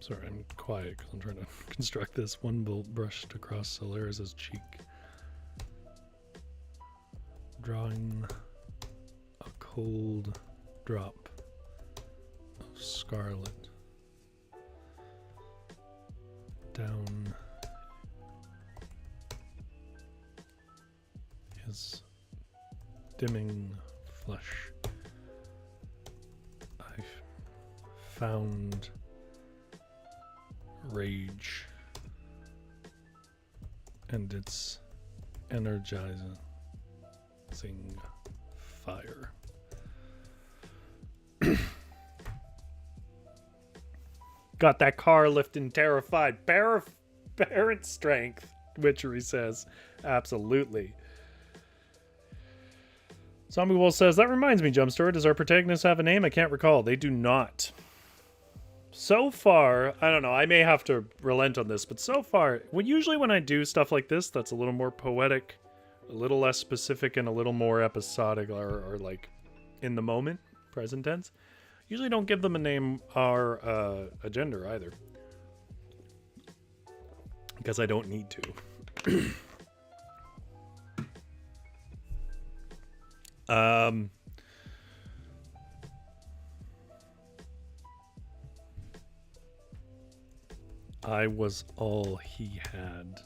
sorry, I'm quiet because I'm trying to construct this. One bolt brushed across Solaris's cheek, drawing a cold drop of scarlet down his dimming flesh. I found rage and its energizing fire. Got that car lifting terrified. Parent strength, Witchery says. Absolutely. Zombie Wolf says, that reminds me, Jumpstore, does our protagonist have a name? I can't recall. They do not. So far, I don't know, I may have to relent on this, but so far, usually when I do stuff like this, that's a little more poetic, a little less specific, and a little more episodic, or like in the moment, present tense, usually don't give them a name or a gender either. Because I don't need to. I was all he had,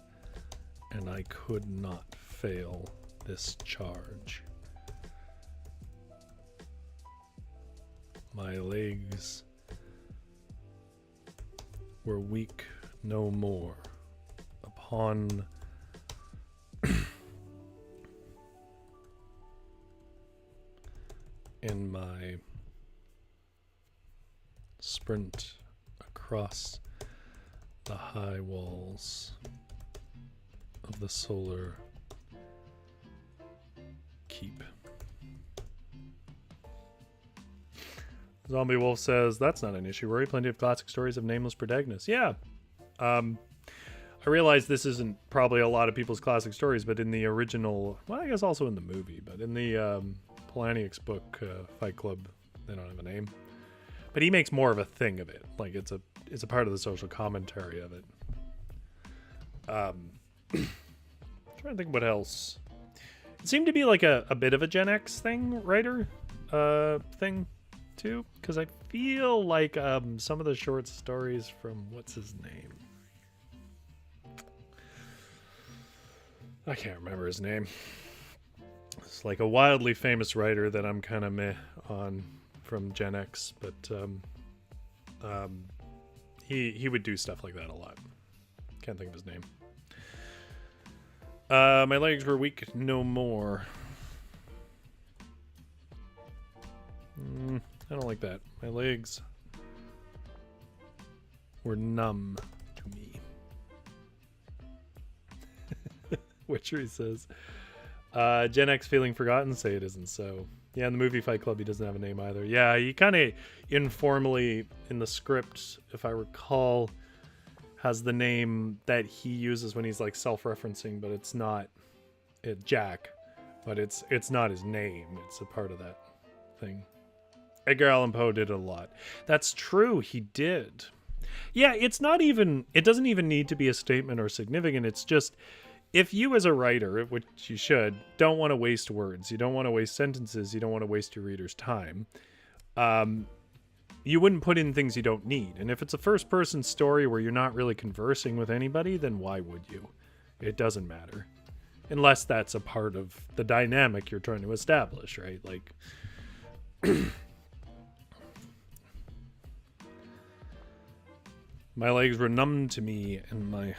and I could not fail this charge. My legs were weak no more. Upon in my sprint across the high walls of the solar keep. Zombie Wolf says, that's not an issue, Rory. Plenty of classic stories of nameless protagonists. Yeah. I realize this isn't probably a lot of people's classic stories, but in the original, well, I guess also in the movie, but in the Polaniek's book, Fight Club, they don't have a name. But he makes more of a thing of it. Like, it's a part of the social commentary of it. I'm trying to think what else. It seemed to be like a bit of a Gen X writer thing, too. Because I feel like some of the short stories from, what's his name? I can't remember his name. It's like a wildly famous writer that I'm kind of meh on from Gen X, but he would do stuff like that a lot. Can't think of his name. My legs were weak no more. I don't like that. My legs were numb to me. Witchery says, Gen X feeling forgotten? Say it isn't so. Yeah, in the movie Fight Club, he doesn't have a name either. Yeah, he kind of informally in the script, if I recall, has the name that he uses when he's like self-referencing, but it's not Jack, but it's not his name. It's a part of that thing. Edgar Allan Poe did it a lot. That's true, he did. Yeah, it doesn't even need to be a statement or significant. It's just, if you as a writer, which you should, don't want to waste words, you don't want to waste sentences, you don't want to waste your reader's time, you wouldn't put in things you don't need. And if it's a first-person story where you're not really conversing with anybody, then why would you? It doesn't matter. Unless that's a part of the dynamic you're trying to establish, right? Like... My legs were numb to me, and my...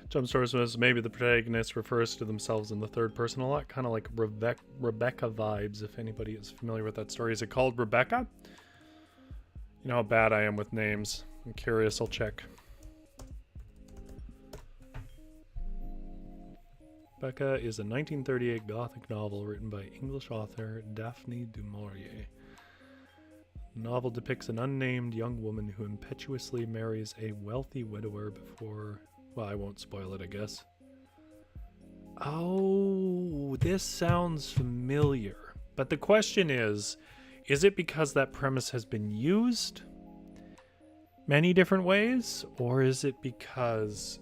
Jumpstart says maybe the protagonist refers to themselves in the third person a lot, kind of like Rebecca vibes, if anybody is familiar with that story. Is it called Rebecca? You know how bad I am with names. I'm curious, I'll check. Rebecca is a 1938 Gothic novel written by English author Daphne du Maurier. The novel depicts an unnamed young woman who impetuously marries a wealthy widower before... Well, I won't spoil it, I guess. Oh, this sounds familiar. But the question is it because that premise has been used many different ways? Or is it because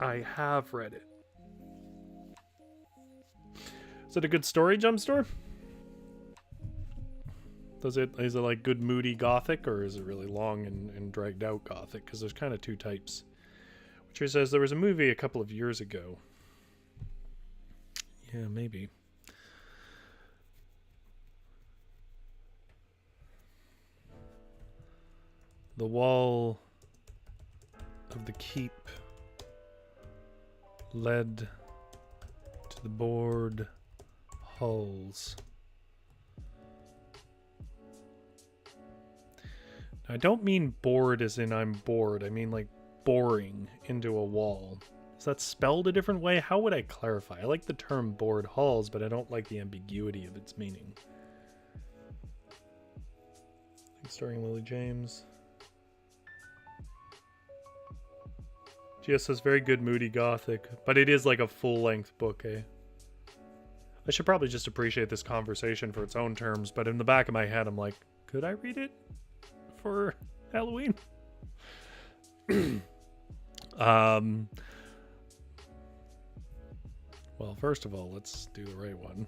I have read it? Is it a good story, Jumpstore? Is it like good moody gothic, or is it really long and dragged out gothic? Because there's kind of two types. Which says there was a movie a couple of years ago. Yeah, maybe. The wall of the keep led to the board halls. I don't mean bored as in I'm bored. I mean like boring into a wall. Is that spelled a different way? How would I clarify? I like the term board halls, but I don't like the ambiguity of its meaning. Starring Lily James. GS says very good moody gothic, but it is like a full-length book, eh? I should probably just appreciate this conversation for its own terms, but in the back of my head I'm like, could I read it for Halloween? Well, first of all, let's do the right one.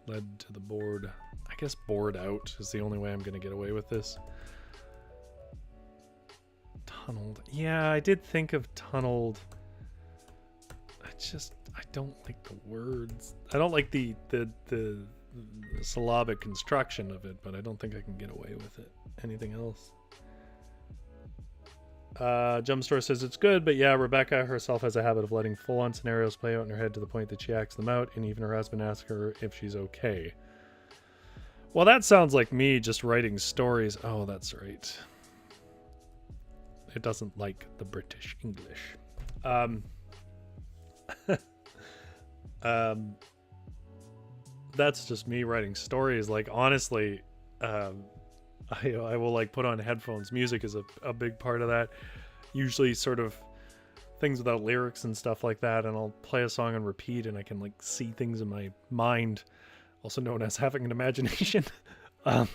Led to the board. I guess board out is the only way I'm going to get away with this. Tunneled. Yeah, I did think of tunneled. I don't like the words. I don't like the syllabic construction of it, but I don't think I can get away with it. Anything else? Jumpstore says it's good, but yeah, Rebecca herself has a habit of letting full-on scenarios play out in her head to the point that she acts them out, and even her husband asks her if she's okay. Well, that sounds like me just writing stories. Oh, that's right. It doesn't like the British English. That's just me writing stories. Like, honestly, I will like put on headphones. Music is a big part of that. Usually sort of things without lyrics and stuff like that. And I'll play a song on repeat and I can like see things in my mind also known as having an imagination. um,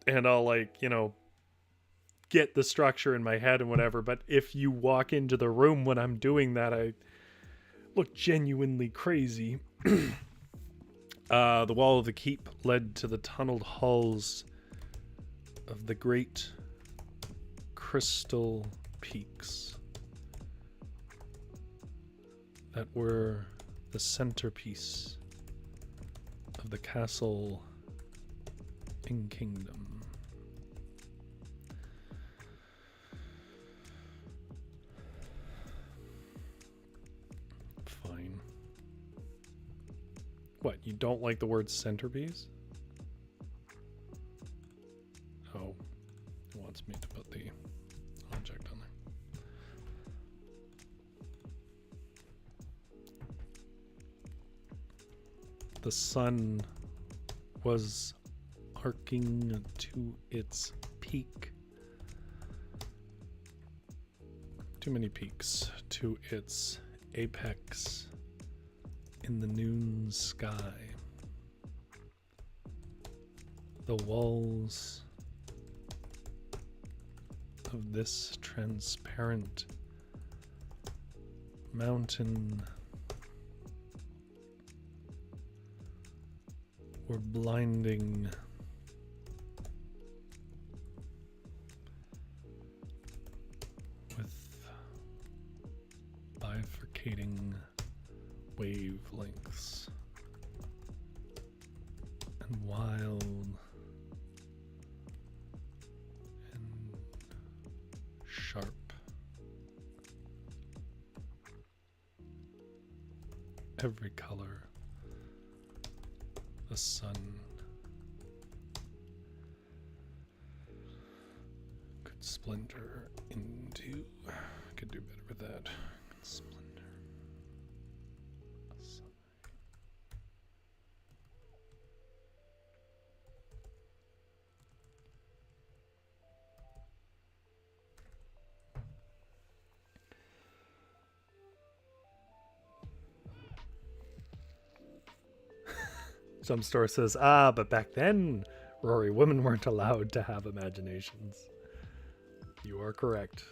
and I'll, like, you know, get the structure in my head and whatever. But if you walk into the room when I'm doing that, I look genuinely crazy. The wall of the keep led to the tunneled halls of the great crystal peaks that were the centerpiece of the castle in Kingdom. Fine. What, you don't like the word centerpiece? Oh, it wants me to put the object on there. The sun was arcing to its peak. Too many peaks. To its apex in the noon sky. The walls of this transparent mountain were blinding. With bifurcating wavelengths and wild and sharp. Every color the sun could splinter into. Could do better with that. Splinter. Some store says, but back then, Rory, women weren't allowed to have imaginations. You are correct.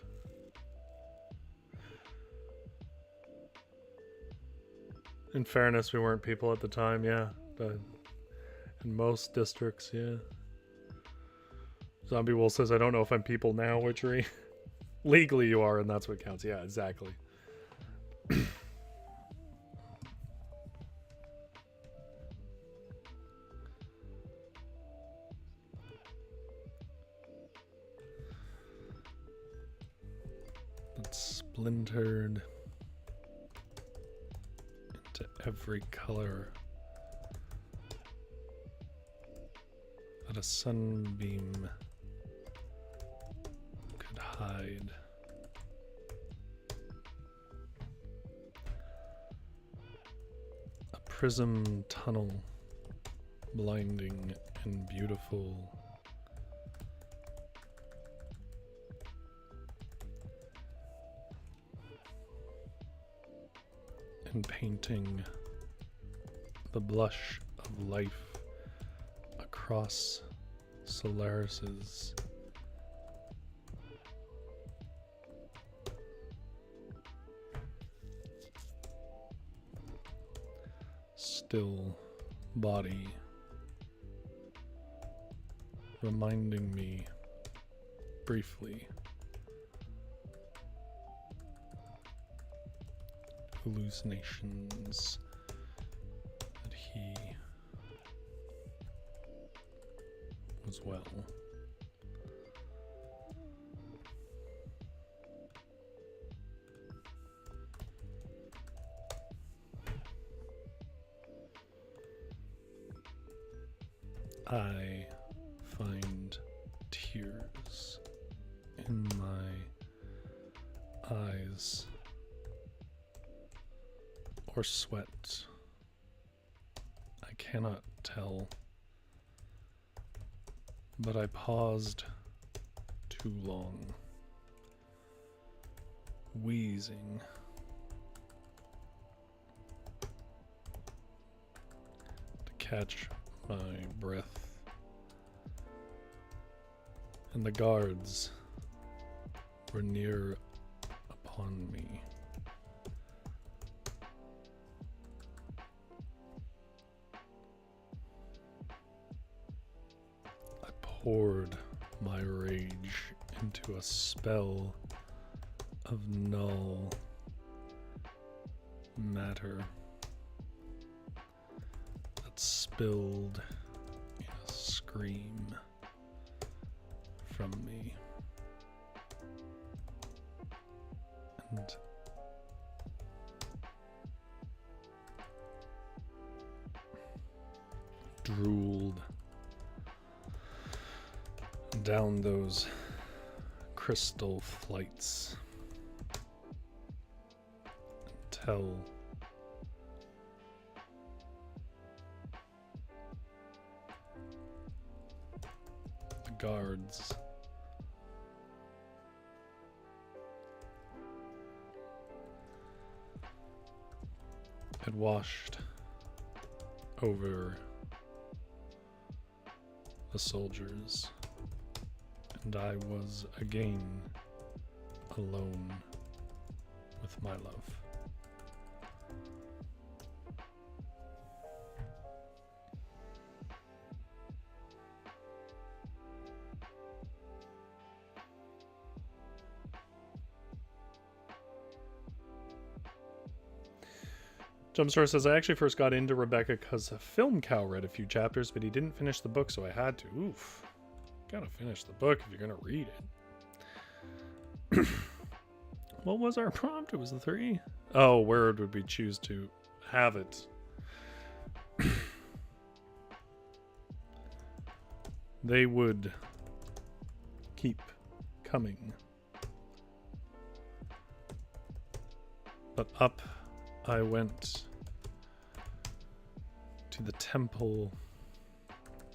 In fairness, we weren't people at the time, yeah. But in most districts, yeah. Zombie Wolf says, I don't know if I'm people now, Witchery. Legally you are, and that's what counts. Yeah, exactly. Splintered into every color that a sunbeam could hide. A prism tunnel, blinding and beautiful. And painting the blush of life across Solaris's still body, reminding me briefly hallucinations that he was well. I find tears in my eyes. Or sweat. I cannot tell. But I paused too long, wheezing. catch my breath. And the guards were near upon me. I poured my rage into a spell of null matter that spilled in a scream from me, and drooled down those crystal flights until the guards had washed over the soldiers, and I was again alone with my love. Jumpstart says, I actually first got into Rebecca because a film cow read a few chapters, but he didn't finish the book, so I had to. Oof. Gotta finish the book if you're gonna read it. What was our prompt? It was the 3? Oh, where would we choose to have it? They would keep coming. But up I went to the temple,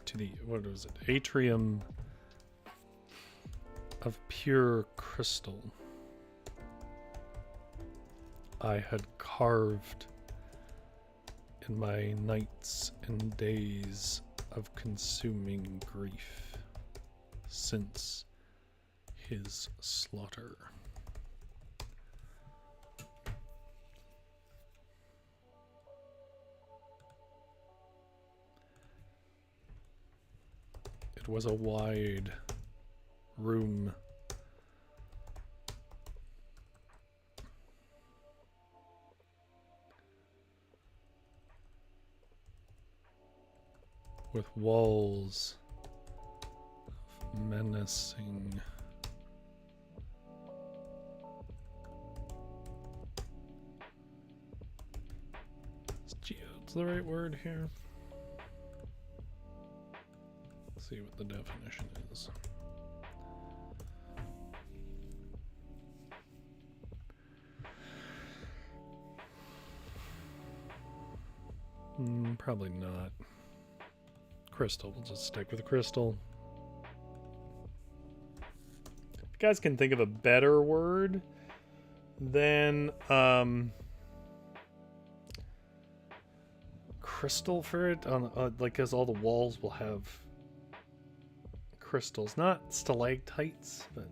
to the, what was it, atrium of pure crystal I had carved in my nights and days of consuming grief since his slaughter. It was a wide room with walls of menacing is geode's the right word here? Let's see what the definition is. Probably not. Crystal. We'll just stick with crystal. If you guys can think of a better word than crystal for it, like, because all the walls will have crystals, not stalactites, but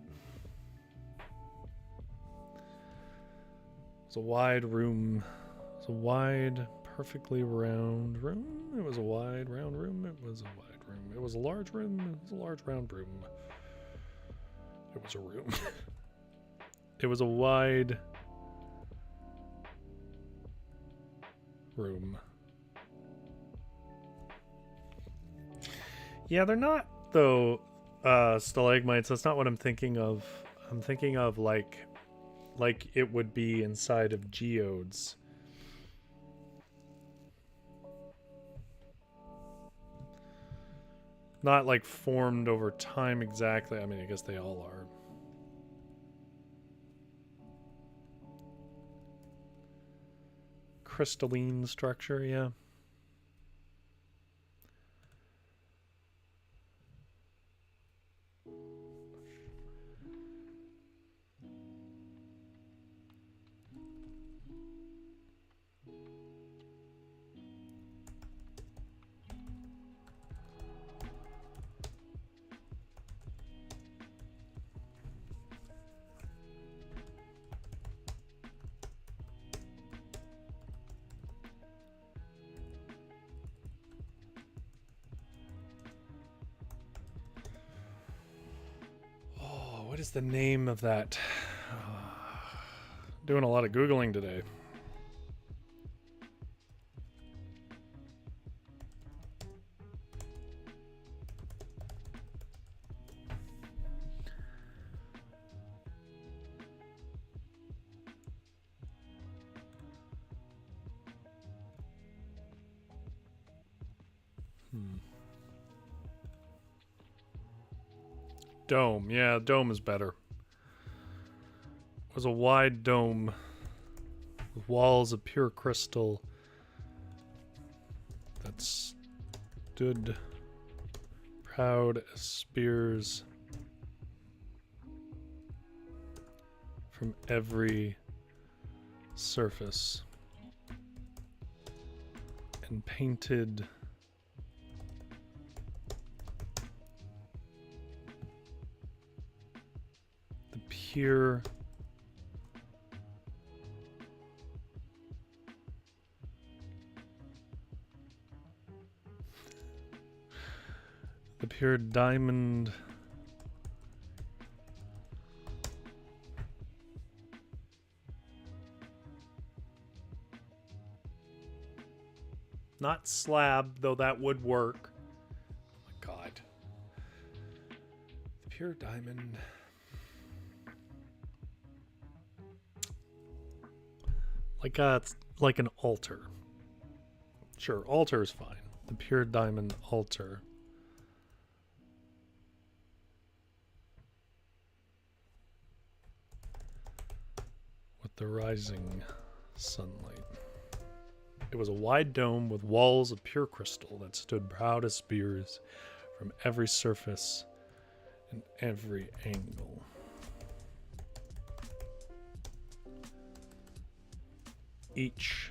it's a wide room. It's a wide, perfectly round room. It was a wide, round room. It was a wide room. It was a large room. It was a large, round room. It was a room. It was a wide room. Yeah, they're not, though, stalagmites. That's not what I'm thinking of. I'm thinking of like it would be inside of geodes. Not like formed over time exactly. I mean, I guess they all are. Crystalline structure, yeah. What is the name of that? Doing a lot of Googling today. Dome. Yeah, dome is better. It was a wide dome with walls of pure crystal that stood proud as spears from every surface and painted the pure diamond not slab, though that would work. Oh my god. The pure diamond. Like an altar. Sure, altar is fine. The pure diamond altar. With the rising sunlight. It was a wide dome with walls of pure crystal that stood proud as spears from every surface and every angle. Each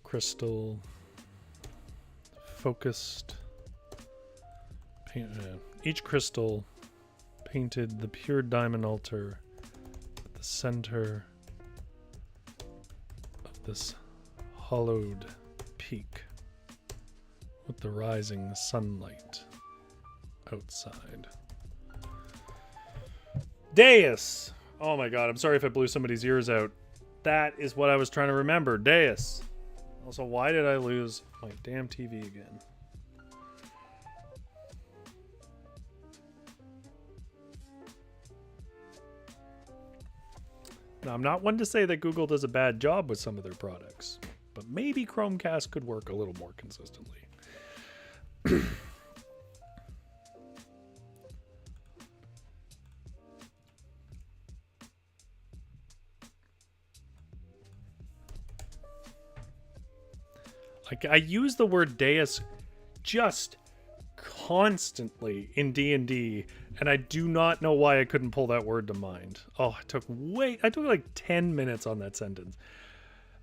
crystal focused each crystal painted the pure diamond altar at the center of this hollowed peak with the rising sunlight outside. Deus! Oh my god, I'm sorry if I blew somebody's ears out. That is what I was trying to remember. Deus. Also, why did I lose my damn TV again? Now, I'm not one to say that Google does a bad job with some of their products, but maybe Chromecast could work a little more consistently. Like, I use the word Deus just constantly in D&D, and I do not know why I couldn't pull that word to mind. Oh, I took like 10 minutes on that sentence,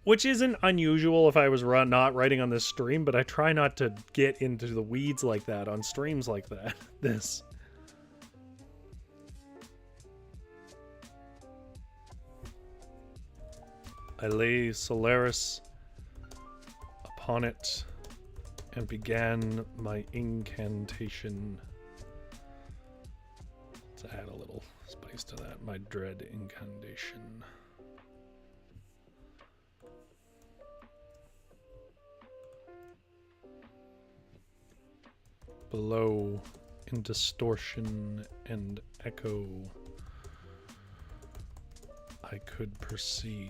which isn't unusual if I was not writing on this stream, but I try not to get into the weeds like that on streams like that. This. I lay Solaris upon it and began my incantation. Let's add a little spice to that. My dread incantation. Below, in distortion and echo, I could perceive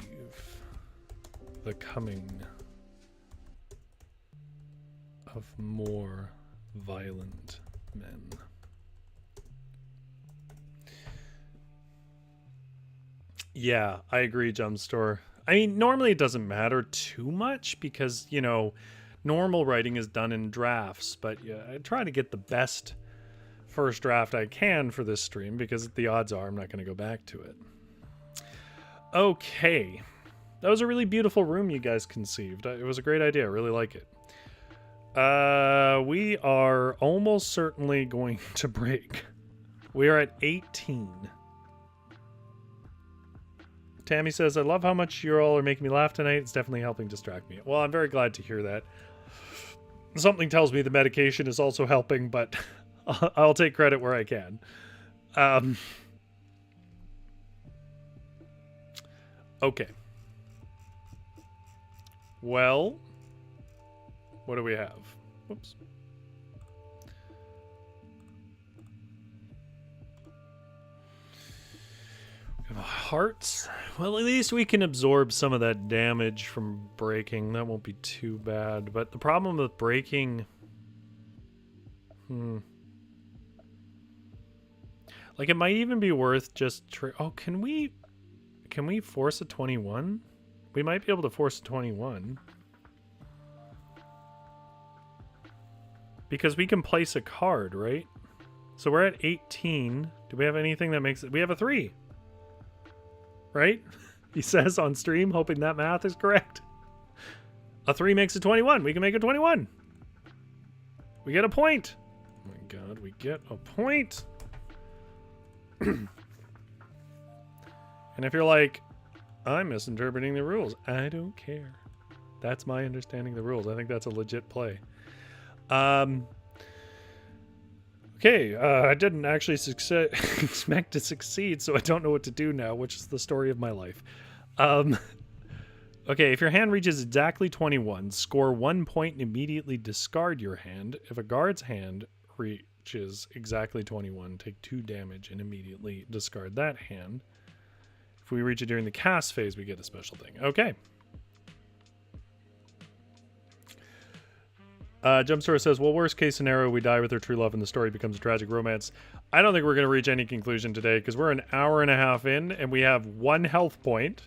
the coming of more violent men. Yeah, I agree, Jumpstore. I mean, normally it doesn't matter too much because, you know, normal writing is done in drafts, but yeah, I try to get the best first draft I can for this stream because the odds are I'm not going to go back to it. Okay. That was a really beautiful room you guys conceived. It was a great idea. I really like it. We are almost certainly going to break. We are at 18. Tammy says, I love how much you all are making me laugh tonight. It's definitely helping distract me. Well, I'm very glad to hear that. Something tells me the medication is also helping, but I'll take credit where I can. Okay. Well, what do we have? Whoops. Hearts. Well, at least we can absorb some of that damage from breaking. That won't be too bad. But the problem with breaking... Like, it might even be worth just... Oh, can we force a 21? We might be able to force a 21. Because we can place a card, right? So we're at 18. Do we have anything that makes it... We have a 3. Right? He says on stream, hoping that math is correct. A 3 makes a 21. We can make a 21. We get a point. Oh my god, we get a point. And if you're like, I'm misinterpreting the rules, I don't care. That's my understanding of the rules. I think that's a legit play. Okay, I didn't actually expect to succeed, so I don't know what to do now, which is the story of my life. Okay, if your hand reaches exactly 21, score 1 point and immediately discard your hand. If a guard's hand reaches exactly 21, take 2 damage and immediately discard that hand. If we reach it during the cast phase, we get a special thing. Okay. Jumpstore says, well, worst case scenario, we die with our true love and the story becomes a tragic romance. I don't think we're going to reach any conclusion today because we're an hour and a half in and we have 1 health point,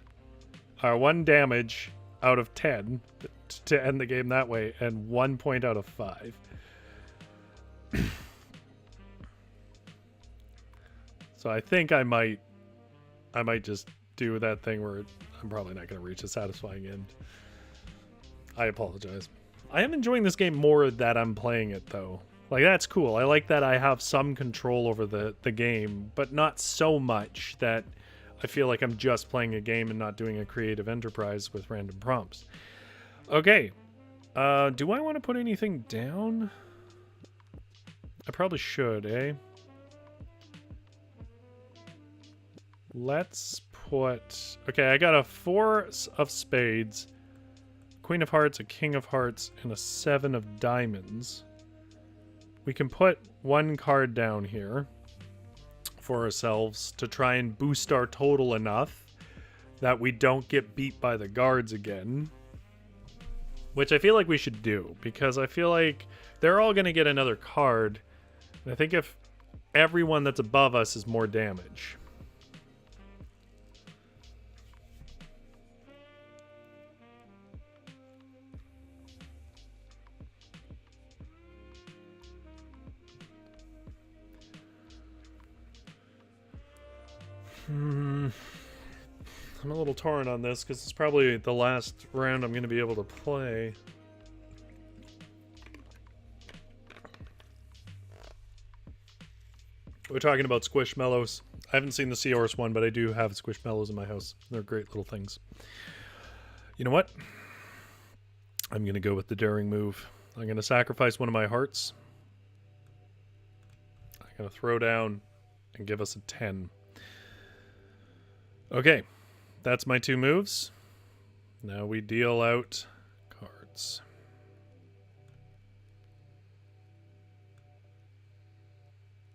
1 damage out of 10 to end the game that way, and 1 point out of 5. So I think I might just do that thing where I'm probably not going to reach a satisfying end. I apologize. I am enjoying this game more that I'm playing it, though. Like, that's cool. I like that I have some control over the game, but not so much that I feel like I'm just playing a game and not doing a creative enterprise with random prompts. Okay. Do I want to put anything down? I probably should, eh? Let's put... Okay, I got a 4 of spades, Queen of Hearts, a King of Hearts, and a 7 of diamonds. We can put 1 card down here for ourselves to try and boost our total enough that we don't get beat by the guards again. Which I feel like we should do, because I feel like they're all going to get another card. And I think if everyone that's above us is more damage. I'm a little torn on this because it's probably the last round I'm going to be able to play. We're talking about Squishmallows. I haven't seen the Seahorse one, but I do have Squishmallows in my house. They're great little things. You know what? I'm going to go with the daring move. I'm going to sacrifice one of my hearts. I'm going to throw down and give us a 10. Okay, that's my 2 moves. Now we deal out cards.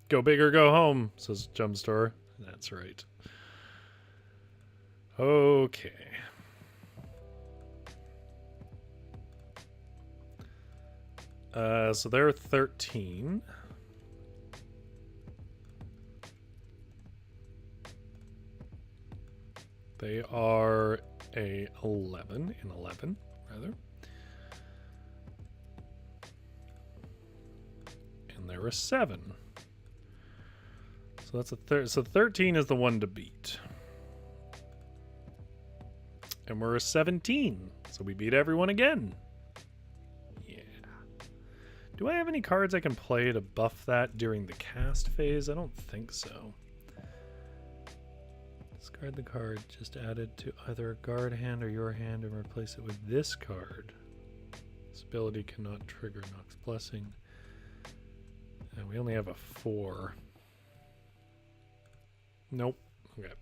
Go big or go home, says Jumpstore. That's right. Okay. So they're 13. They are a 11 and 11, rather. And they're a 7. So that's a so 13 is the one to beat. And we're a 17. So we beat everyone again. Yeah. Do I have any cards I can play to buff that during the cast phase? I don't think so. Discard Discard the card just added to either a guard hand or your hand and replace it with this card. This ability cannot trigger Nox Blessing. And we only have a 4. Nope. Okay.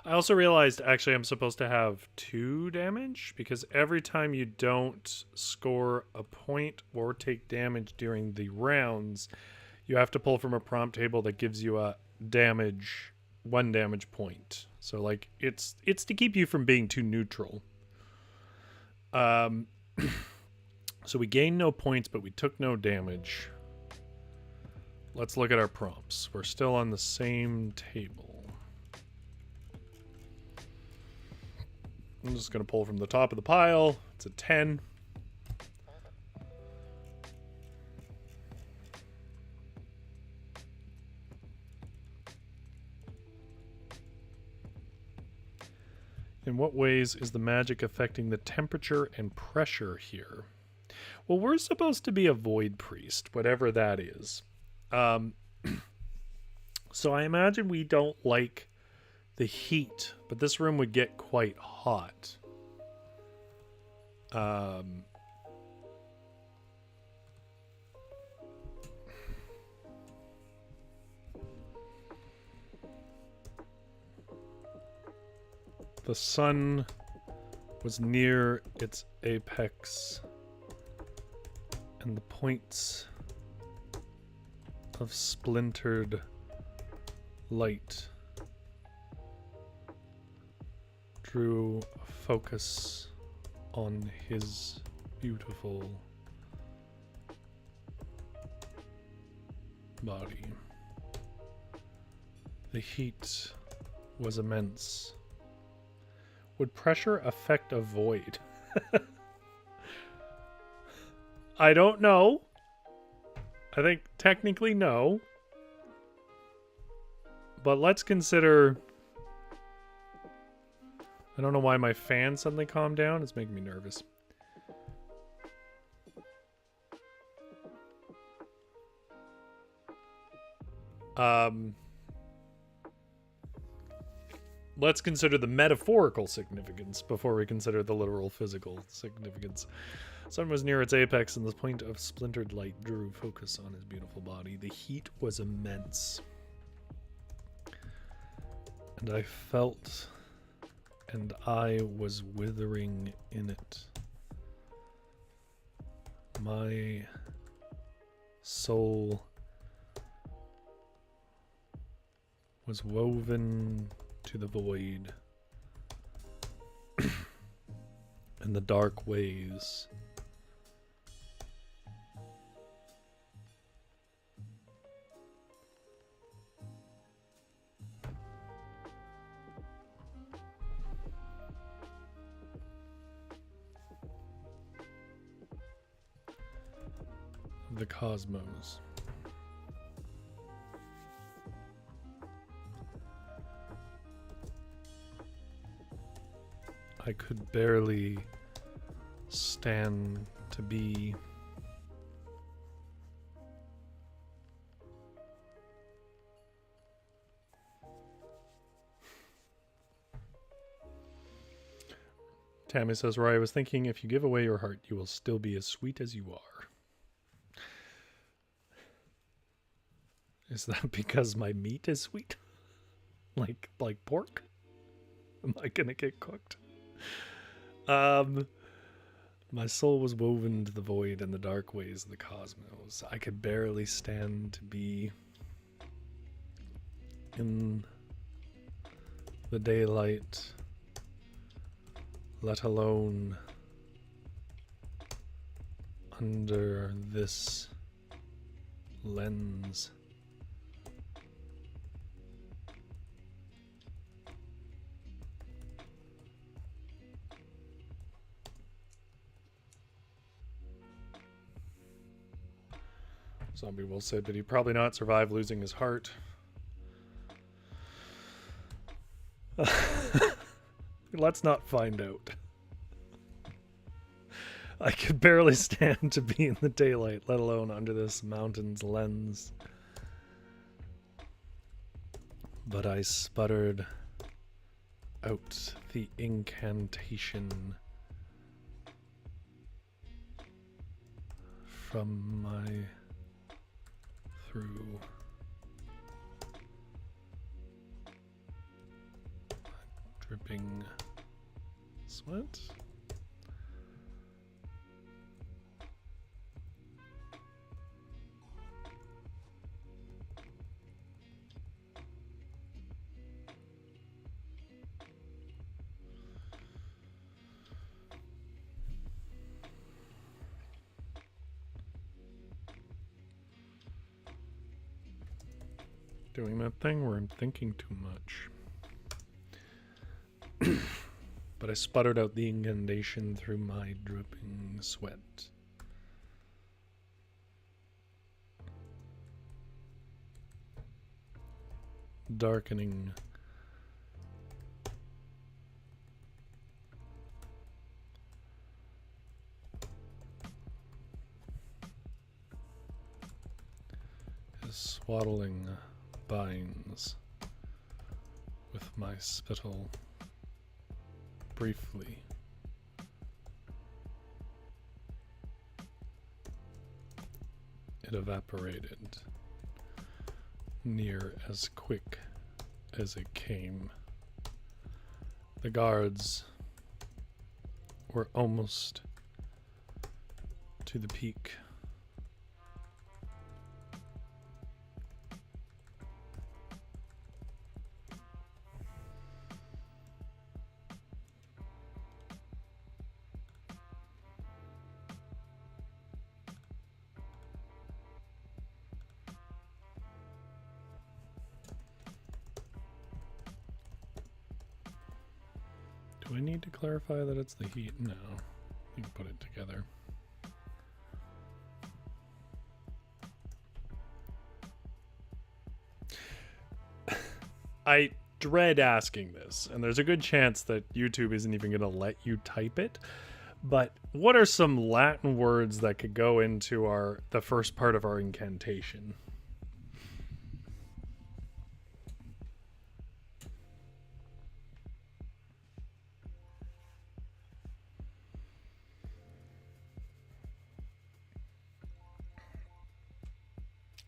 I also realized actually I'm supposed to have 2 damage because every time you don't score a point or take damage during the rounds, you have to pull from a prompt table that gives you a damage, 1 damage point. So like it's to keep you from being too neutral. So we gained no points, but we took no damage. Let's look at our prompts. We're still on the same table. I'm just going to pull from the top of the pile. It's a 10. In what ways is the magic affecting the temperature and pressure here? Well, we're supposed to be a void priest, whatever that is. So I imagine we don't like the heat, but this room would get quite hot. The sun was near its apex, and the points of splintered light drew a focus on his beautiful body. The heat was immense. Would pressure affect a void? I don't know. I think technically no. But let's consider... I don't know why my fan suddenly calmed down. It's making me nervous. Let's consider the metaphorical significance before we consider the literal physical significance. Sun was near its apex, and the point of splintered light drew focus on his beautiful body. The heat was immense. And I felt, and I was withering in it. My soul was woven to the void and the dark ways. The cosmos. I could barely stand to be. Tammy says, Roy, I was thinking if you give away your heart, you will still be as sweet as you are. Is that because my meat is sweet? like pork? Am I gonna get cooked? My soul was woven to the void and the dark ways of the cosmos. I could barely stand to be in the daylight, let alone under this lens. Zombie Will said, but he'd probably not survive losing his heart. Let's not find out. I could barely stand to be in the daylight, let alone under this mountain's lens. But I sputtered out the incantation from my through dripping sweat. Doing that thing where I'm thinking too much. But I sputtered out the incantation through my dripping sweat. Darkening. His swaddling binds with my spittle briefly. It evaporated, near as quick as it came. The guards were almost to the peak. Do I need to clarify that it's the heat? No. You can put it together. I dread asking this, and there's a good chance that YouTube isn't even going to let you type it. But what are some Latin words that could go into the first part of our incantation?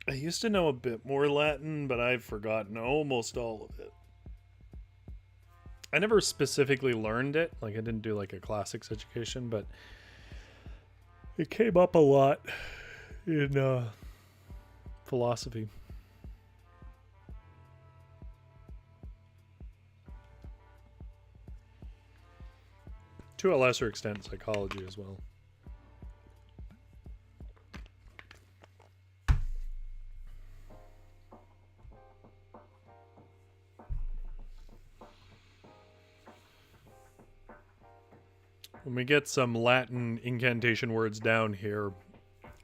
I used to know a bit more Latin, but I've forgotten almost all of it. I never specifically learned it. Like, I didn't do like a classics education, but it came up a lot in philosophy. To a lesser extent, psychology as well. When we get some Latin incantation words down here,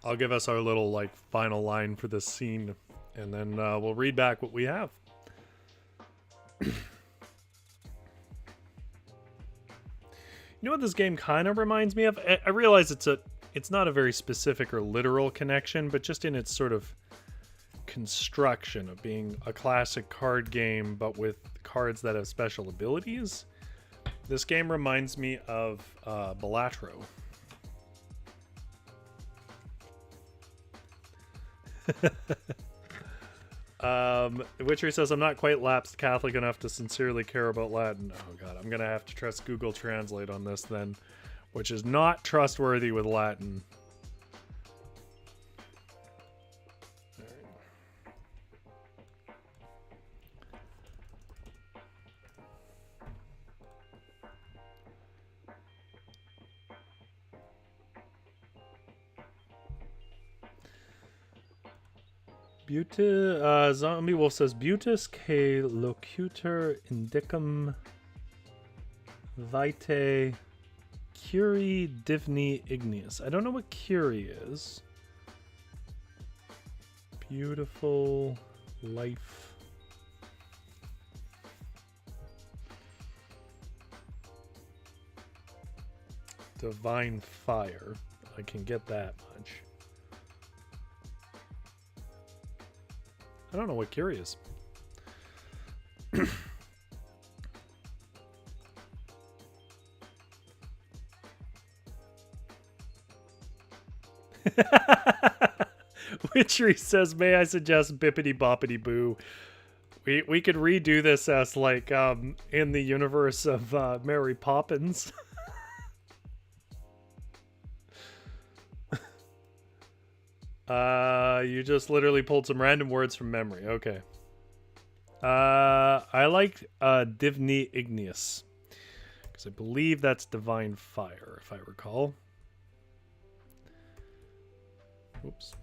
I'll give us our little like final line for this scene, and then we'll read back what we have. You know what this game kind of reminds me of? I realize it's not a very specific or literal connection, but just in its sort of construction of being a classic card game, but with cards that have special abilities. This game reminds me of Balatro. Witcher says, I'm not quite lapsed Catholic enough to sincerely care about Latin. Oh god, I'm gonna have to trust Google Translate on this then, which is not trustworthy with Latin. Zombie Wolf says, Butus que locutor indicum vitae curi divni igneus. I don't know what curi is. Beautiful life. Divine fire. I can get that much. I don't know what curi is. Witchery says, may I suggest Bippity Boppity Boo? We could redo this as like in the universe of Mary Poppins. You just literally pulled some random words from memory. Okay. I like Divni Igneous, because I believe that's divine fire, if I recall. Oops.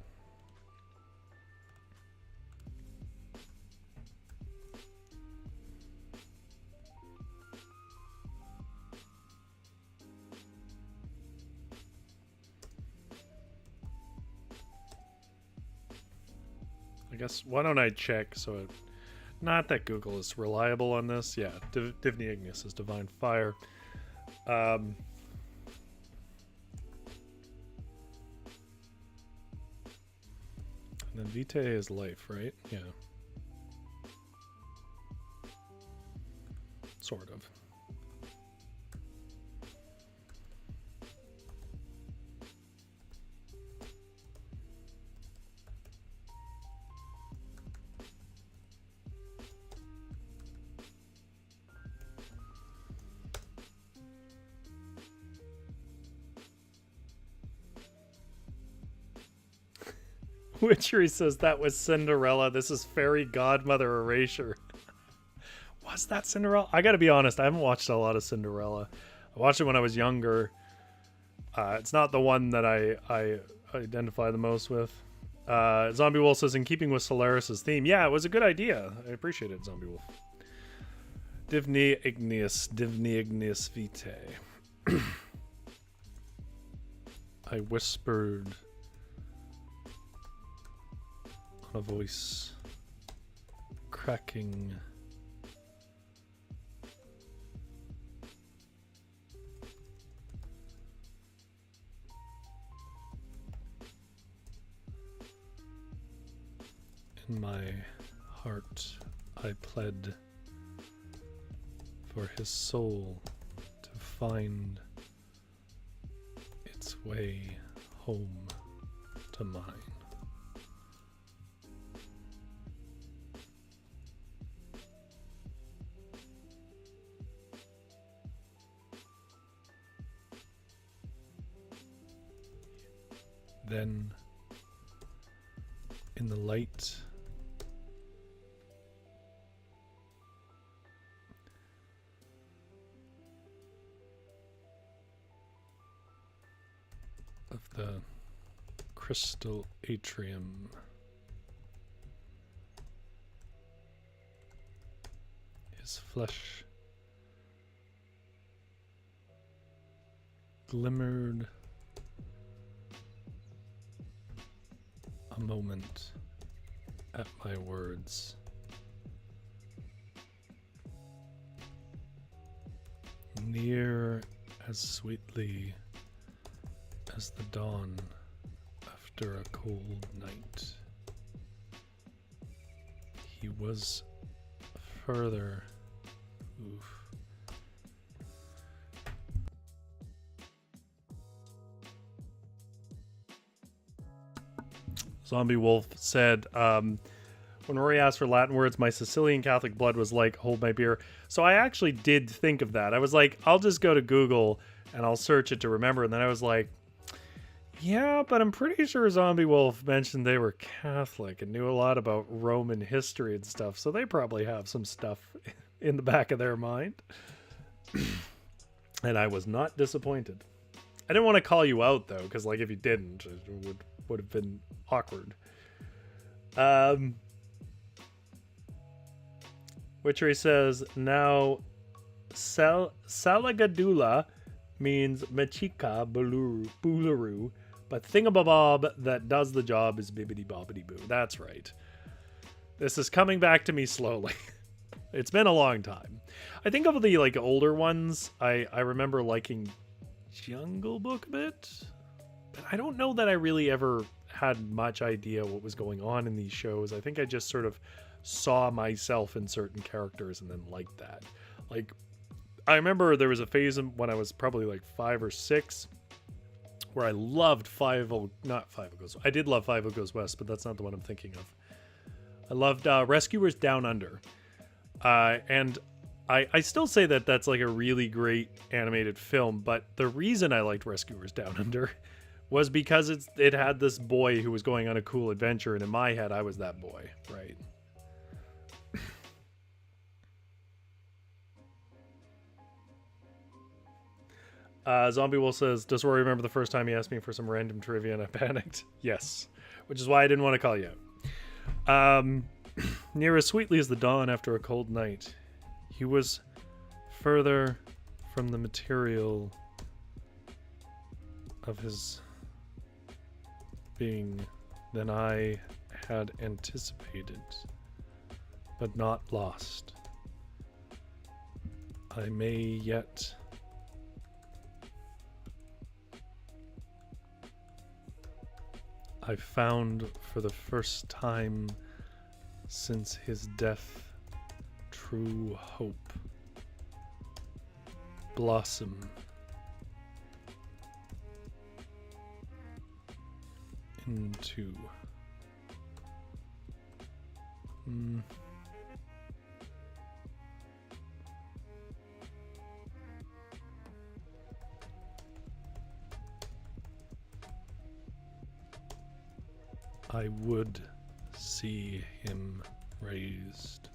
I guess, why don't I check so it... Not that Google is reliable on this. Yeah, Divni Igneous is divine fire. And then Vitae is life, right? Yeah. Sort of. Witchery says that was Cinderella. This is fairy godmother erasure. Was that Cinderella? I gotta be honest, I haven't watched a lot of Cinderella. I watched it when I was younger. It's not the one that I identify the most with. Zombie Wolf says, in keeping with Solaris's theme. Yeah, it was a good idea. I appreciate it, Zombie Wolf. Divni Igneous Vitae. I whispered on a voice cracking. In my heart, I pled for his soul to find its way home to mine. Then, in the light of the crystal atrium, his flesh glimmered a moment at my words. Near as sweetly as the dawn after a cold night. He was further. Oof. Zombie Wolf said, when Rory asked for Latin words, my Sicilian Catholic blood was like, hold my beer. So I actually did think of that. I was like, I'll just go to Google and I'll search it to remember. And then I was like, yeah, but I'm pretty sure Zombie Wolf mentioned they were Catholic and knew a lot about Roman history and stuff. So they probably have some stuff in the back of their mind. And I was not disappointed. I didn't want to call you out, though, because like if you didn't, it would have been awkward. Witchery says, now Salagadula means Machika Buluru, but Thingabob that does the job is Bibbidi Bobbidi Boo. That's right. This is coming back to me slowly. It's been a long time. I think of the like older ones, I remember liking Jungle Book a bit, but I don't know that I really ever had much idea what was going on in these shows. I think I just sort of saw myself in certain characters and then liked that. Like, I remember there was a phase when I was probably like 5 or 6 where I loved not 5 Goes. I did love 5 Goes West, but that's not the one I'm thinking of. I loved Rescuers Down Under. And I still say that that's like a really great animated film, but the reason I liked Rescuers Down Under was because it had this boy who was going on a cool adventure, and in my head, I was that boy, right? Zombie Wolf says, does Rory remember the first time he asked me for some random trivia and I panicked? Yes, which is why I didn't want to call you out. Near as sweetly as the dawn after a cold night, he was further from the material of his being than I had anticipated, but not lost. I may yet I found for the first time since his death true hope blossom into I would see him raised.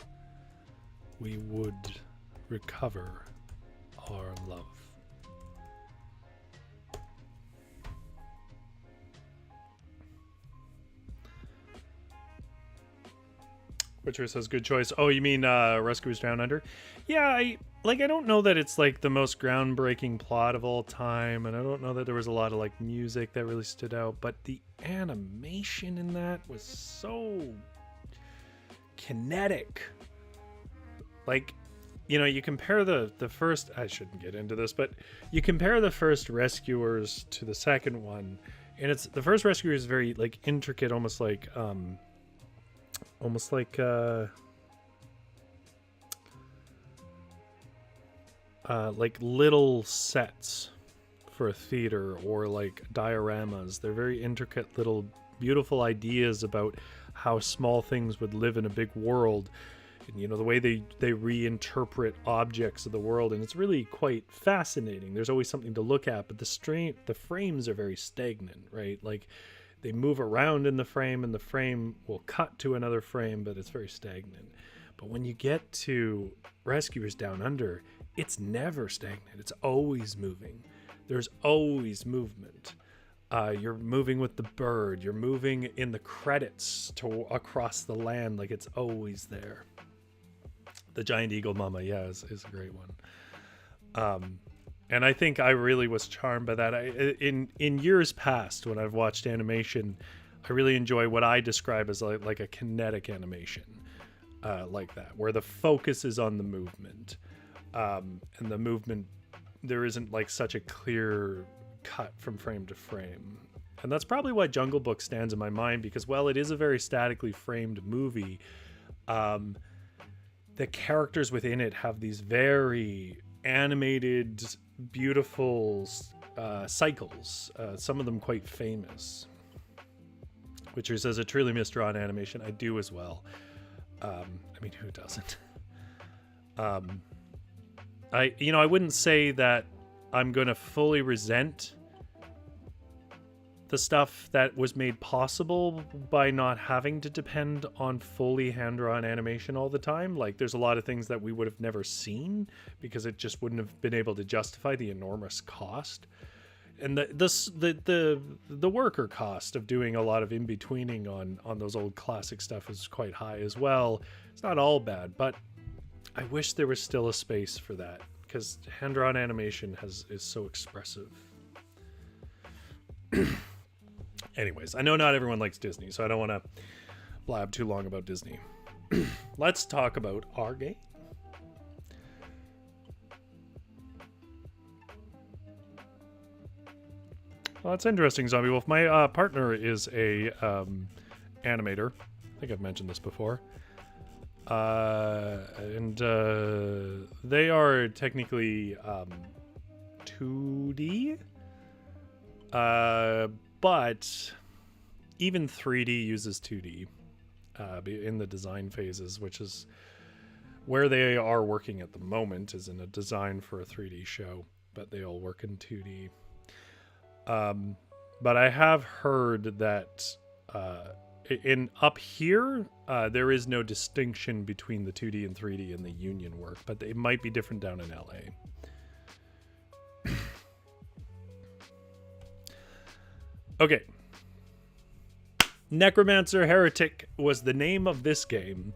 We would recover our love. Witcher says, good choice. Oh, you mean Rescuers Down Under? Yeah, I don't know that it's like the most groundbreaking plot of all time, and I don't know that there was a lot of like music that really stood out, but the animation in that was so kinetic. Like, you know, you compare the first, I shouldn't get into this, but you compare the first Rescuers to the second one, and it's the first Rescuer is very like intricate, almost like little sets for a theater, or like dioramas. They're very intricate little beautiful ideas about how small things would live in a big world, and you know the way they reinterpret objects of the world, and it's really quite fascinating. There's always something to look at, but the frames are very stagnant, right? Like they move around in the frame, and the frame will cut to another frame, but it's very stagnant. But when you get to Rescuers Down Under, it's never stagnant. It's always moving. There's always movement. You're moving with the bird. You're moving in the credits across the land. Like it's always there. The Giant Eagle Mama, yeah, is a great one. And I think I really was charmed by that. In years past, when I've watched animation, I really enjoy what I describe as like a kinetic animation, like that, where the focus is on the movement. And the movement, there isn't like such a clear cut from frame to frame. And that's probably why Jungle Book stands in my mind, because while it is a very statically framed movie, the characters within it have these very animated, beautiful cycles, some of them quite famous. Witcher says, a truly misdrawn animation. I do as well. I mean, who doesn't? I wouldn't say that I'm going to fully resent the stuff that was made possible by not having to depend on fully hand-drawn animation all the time. Like, there's a lot of things that we would have never seen because it just wouldn't have been able to justify the enormous cost. And the worker cost of doing a lot of in-betweening on those old classic stuff is quite high as well. It's not all bad, but I wish there was still a space for that, because hand-drawn animation is so expressive. Anyways, I know not everyone likes Disney, so I don't want to blab too long about Disney. Let's talk about our game. Well, that's interesting, Zombie Wolf. My partner is a animator. I think I've mentioned this before. And they are technically 2D, But even 3D uses 2D in the design phases, which is where they are working at the moment, is in a design for a 3D show, but they all work in 2D. But I have heard that in up here, there is no distinction between the 2D and 3D in the union work, but it might be different down in LA. Okay. Necromancer Heretic was the name of this game,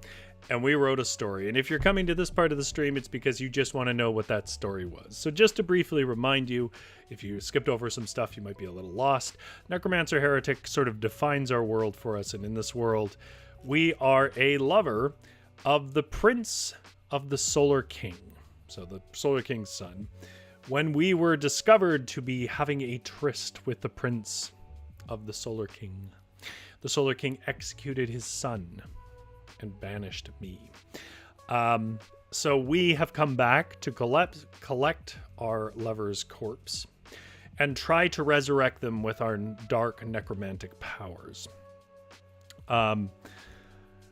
and we wrote a story. And if you're coming to this part of the stream, it's because you just want to know what that story was. So just to briefly remind you, if you skipped over some stuff, you might be a little lost. Necromancer Heretic sort of defines our world for us, and in this world, we are a lover of the Prince of the Solar King. So the Solar King's son. When we were discovered to be having a tryst with the Prince of the Solar King, the Solar King executed his son and banished me. So we have come back to collect our lover's corpse and try to resurrect them with our dark necromantic powers.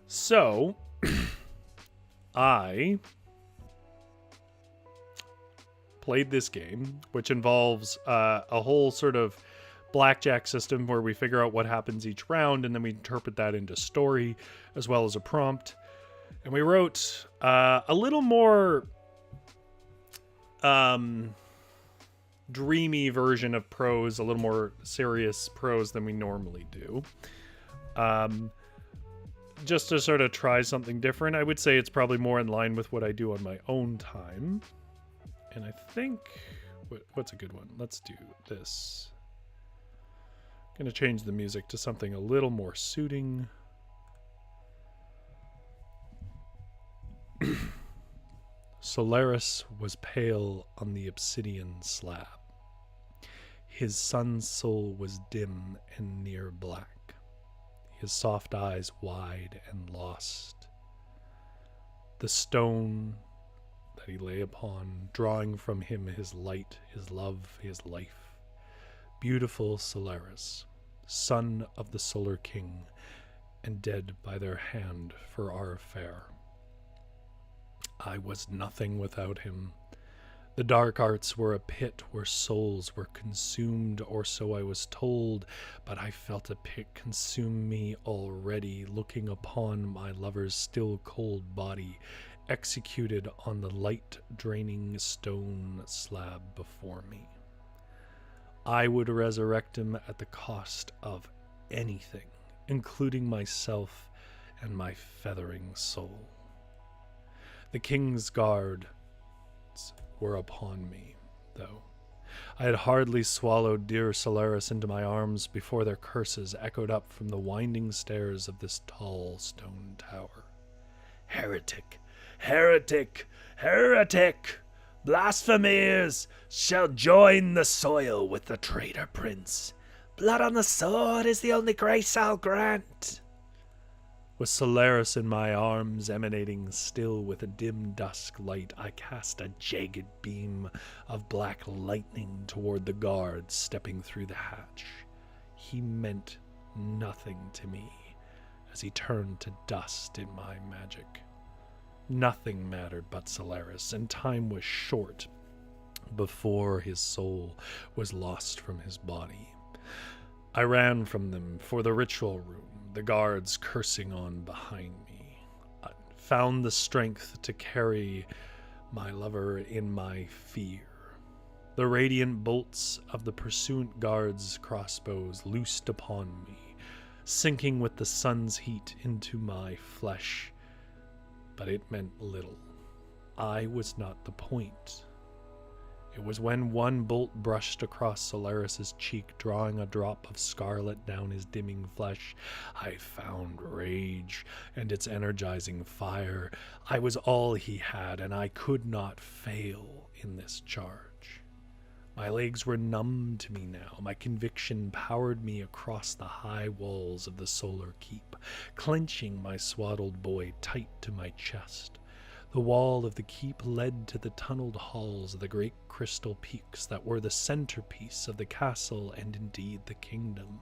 So I played this game, which involves a whole sort of Blackjack system where we figure out what happens each round, and then we interpret that into story as well as a prompt. And we wrote a little more dreamy version of prose, a little more serious prose than we normally do. Just to sort of try something different. I would say it's probably more in line with what I do on my own time. And I think... what's a good one? Let's do this. Going to change the music to something a little more suiting. Solaris was pale on the obsidian slab. His sun's soul was dim and near black, his soft eyes wide and lost. The stone that he lay upon, drawing from him his light, his love, his life. Beautiful Solaris, son of the Solar King, and dead by their hand for our affair. I was nothing without him. The dark arts were a pit where souls were consumed, or so I was told, but I felt a pit consume me already, looking upon my lover's still cold body, executed on the light-draining stone slab before me. I would resurrect him at the cost of anything, including myself and my feathering soul. The king's guards were upon me, though. I had hardly swallowed dear Solaris into my arms before their curses echoed up from the winding stairs of this tall stone tower. Heretic! Heretic! Heretic! Blasphemers shall join the soil with the traitor prince. Blood on the sword is the only grace I'll grant. With Solaris in my arms, emanating still with a dim dusk light, I cast a jagged beam of black lightning toward the guards stepping through the hatch. He meant nothing to me as he turned to dust in my magic. Nothing mattered but Solaris, and time was short before his soul was lost from his body. I ran from them for the ritual room, the guards cursing on behind me. I found the strength to carry my lover in my fear. The radiant bolts of the pursuant guards' crossbows loosed upon me, sinking with the sun's heat into my flesh. But it meant little. I was not the point. It was when one bolt brushed across Solaris's cheek, drawing a drop of scarlet down his dimming flesh, I found rage and its energizing fire. I was all he had, and I could not fail in this charge. My legs were numb to me now. My conviction powered me across the high walls of the solar keep, clenching my swaddled boy tight to my chest. The wall of the keep led to the tunneled halls of the great crystal peaks that were the centerpiece of the castle and indeed the kingdom.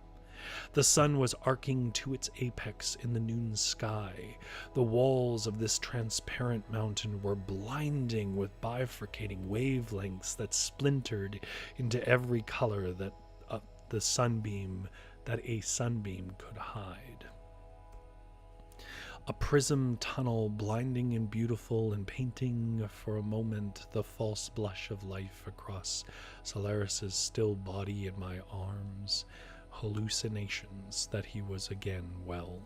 The sun was arcing to its apex in the noon sky. The walls of this transparent mountain were blinding with bifurcating wavelengths that splintered into every color that a sunbeam could hide. A prism tunnel, blinding and beautiful, and painting for a moment the false blush of life across Solaris's still body in my arms. Hallucinations that he was again well.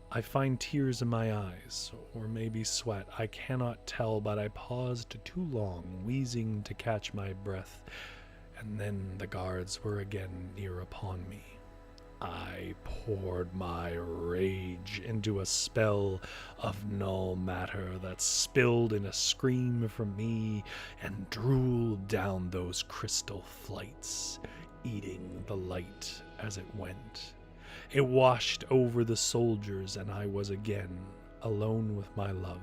I find tears in my eyes, or maybe sweat. I cannot tell, but I paused too long, wheezing to catch my breath, and then the guards were again near upon me. I poured my rage into a spell of null matter that spilled in a scream from me and drooled down those crystal flights, eating the light as it went. It washed over the soldiers, and I was again alone with my love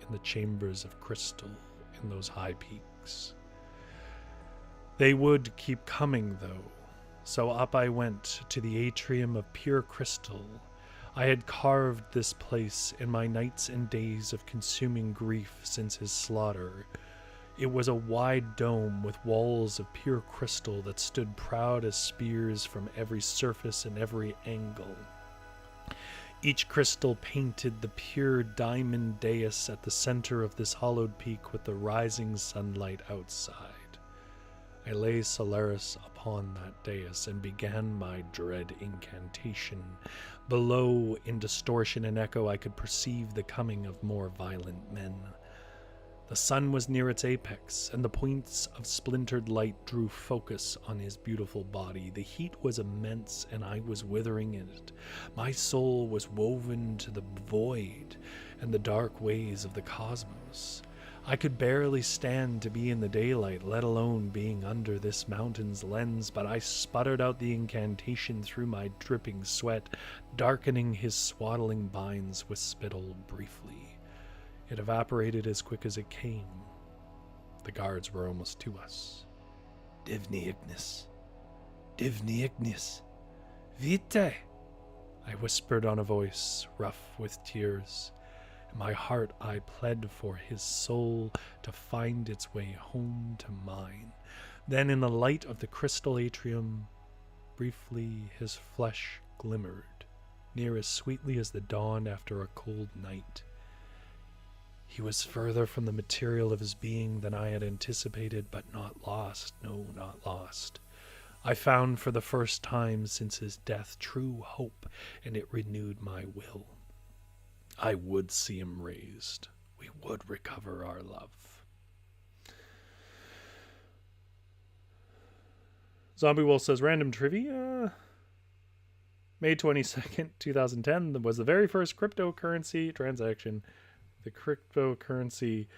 in the chambers of crystal in those high peaks. They would keep coming, though, so up I went to the atrium of pure crystal. I had carved this place in my nights and days of consuming grief since his slaughter. It was a wide dome with walls of pure crystal that stood proud as spears from every surface and every angle. Each crystal painted the pure diamond dais at the center of this hollowed peak with the rising sunlight outside. I lay Solaris upon that dais and began my dread incantation. Below, in distortion and echo, I could perceive the coming of more violent men. The sun was near its apex, and the points of splintered light drew focus on his beautiful body. The heat was immense, and I was withering in it. My soul was woven to the void and the dark ways of the cosmos. I could barely stand to be in the daylight, let alone being under this mountain's lens, but I sputtered out the incantation through my dripping sweat, darkening his swaddling binds with spittle briefly. It evaporated as quick as it came. The guards were almost to us. Divni Ignis. Divni Ignis. Vite! I whispered on a voice, rough with tears. In my heart I pled for his soul to find its way home to mine. Then in the light of the crystal atrium, briefly his flesh glimmered, near as sweetly as the dawn after a cold night. He was further from the material of his being than I had anticipated, but not lost. No, not lost. I found for the first time since his death true hope, and it renewed my will. I would see him raised. We would recover our love. Zombie Wolf says, random trivia. May 22nd, 2010 was the very first cryptocurrency transaction. The cryptocurrency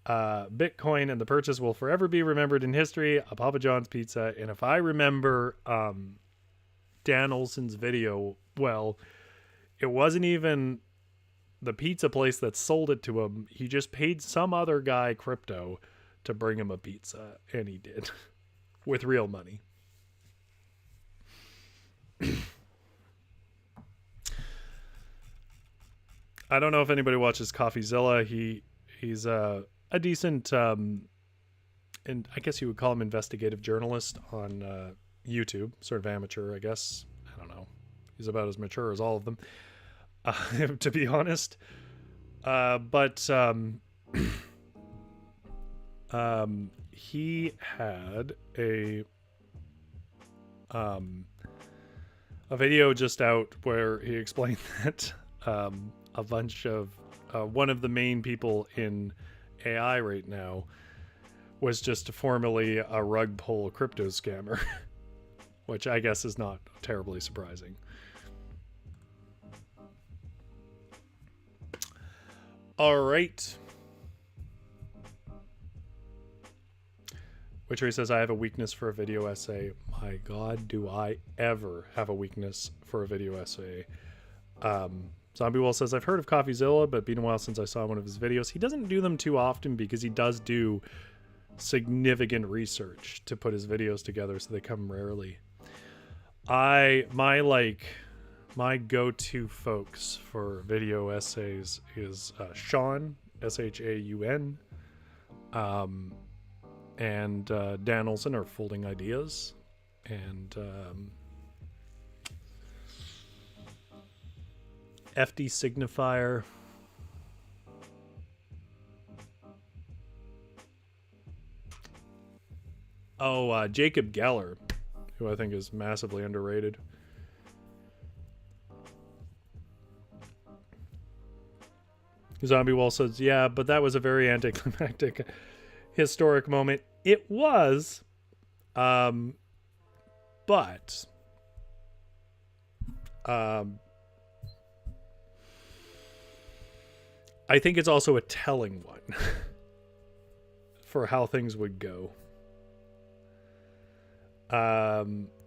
Bitcoin, and the purchase will forever be remembered in history. A Papa John's pizza. And if I remember Dan Olson's video, well, it wasn't even the pizza place that sold it to him. He just paid some other guy crypto to bring him a pizza, and he did with real money. I don't know if anybody watches CoffeeZilla. He's a decent, and I guess you would call him investigative journalist on YouTube. Sort of amateur, I guess. I don't know. He's about as mature as all of them, to be honest. But he had a video just out where he explained that a bunch of one of the main people in AI right now was just formerly a rug pull crypto scammer, which I guess is not terribly surprising. All right. Witchery says, I have a weakness for a video essay. My God, do I ever have a weakness for a video essay. Zombie Wall says, I've heard of CoffeeZilla, but been a while since I saw one of his videos. He doesn't do them too often because he does do significant research to put his videos together, so they come rarely. My go-to folks for video essays is Sean, Shaun, and Dan Olson are Folding Ideas, and FD Signifier. Jacob Geller, who I think is massively underrated. Zombie Wall says, yeah, but that was a very anticlimactic historic moment. It was, but I think it's also a telling one for how things would go.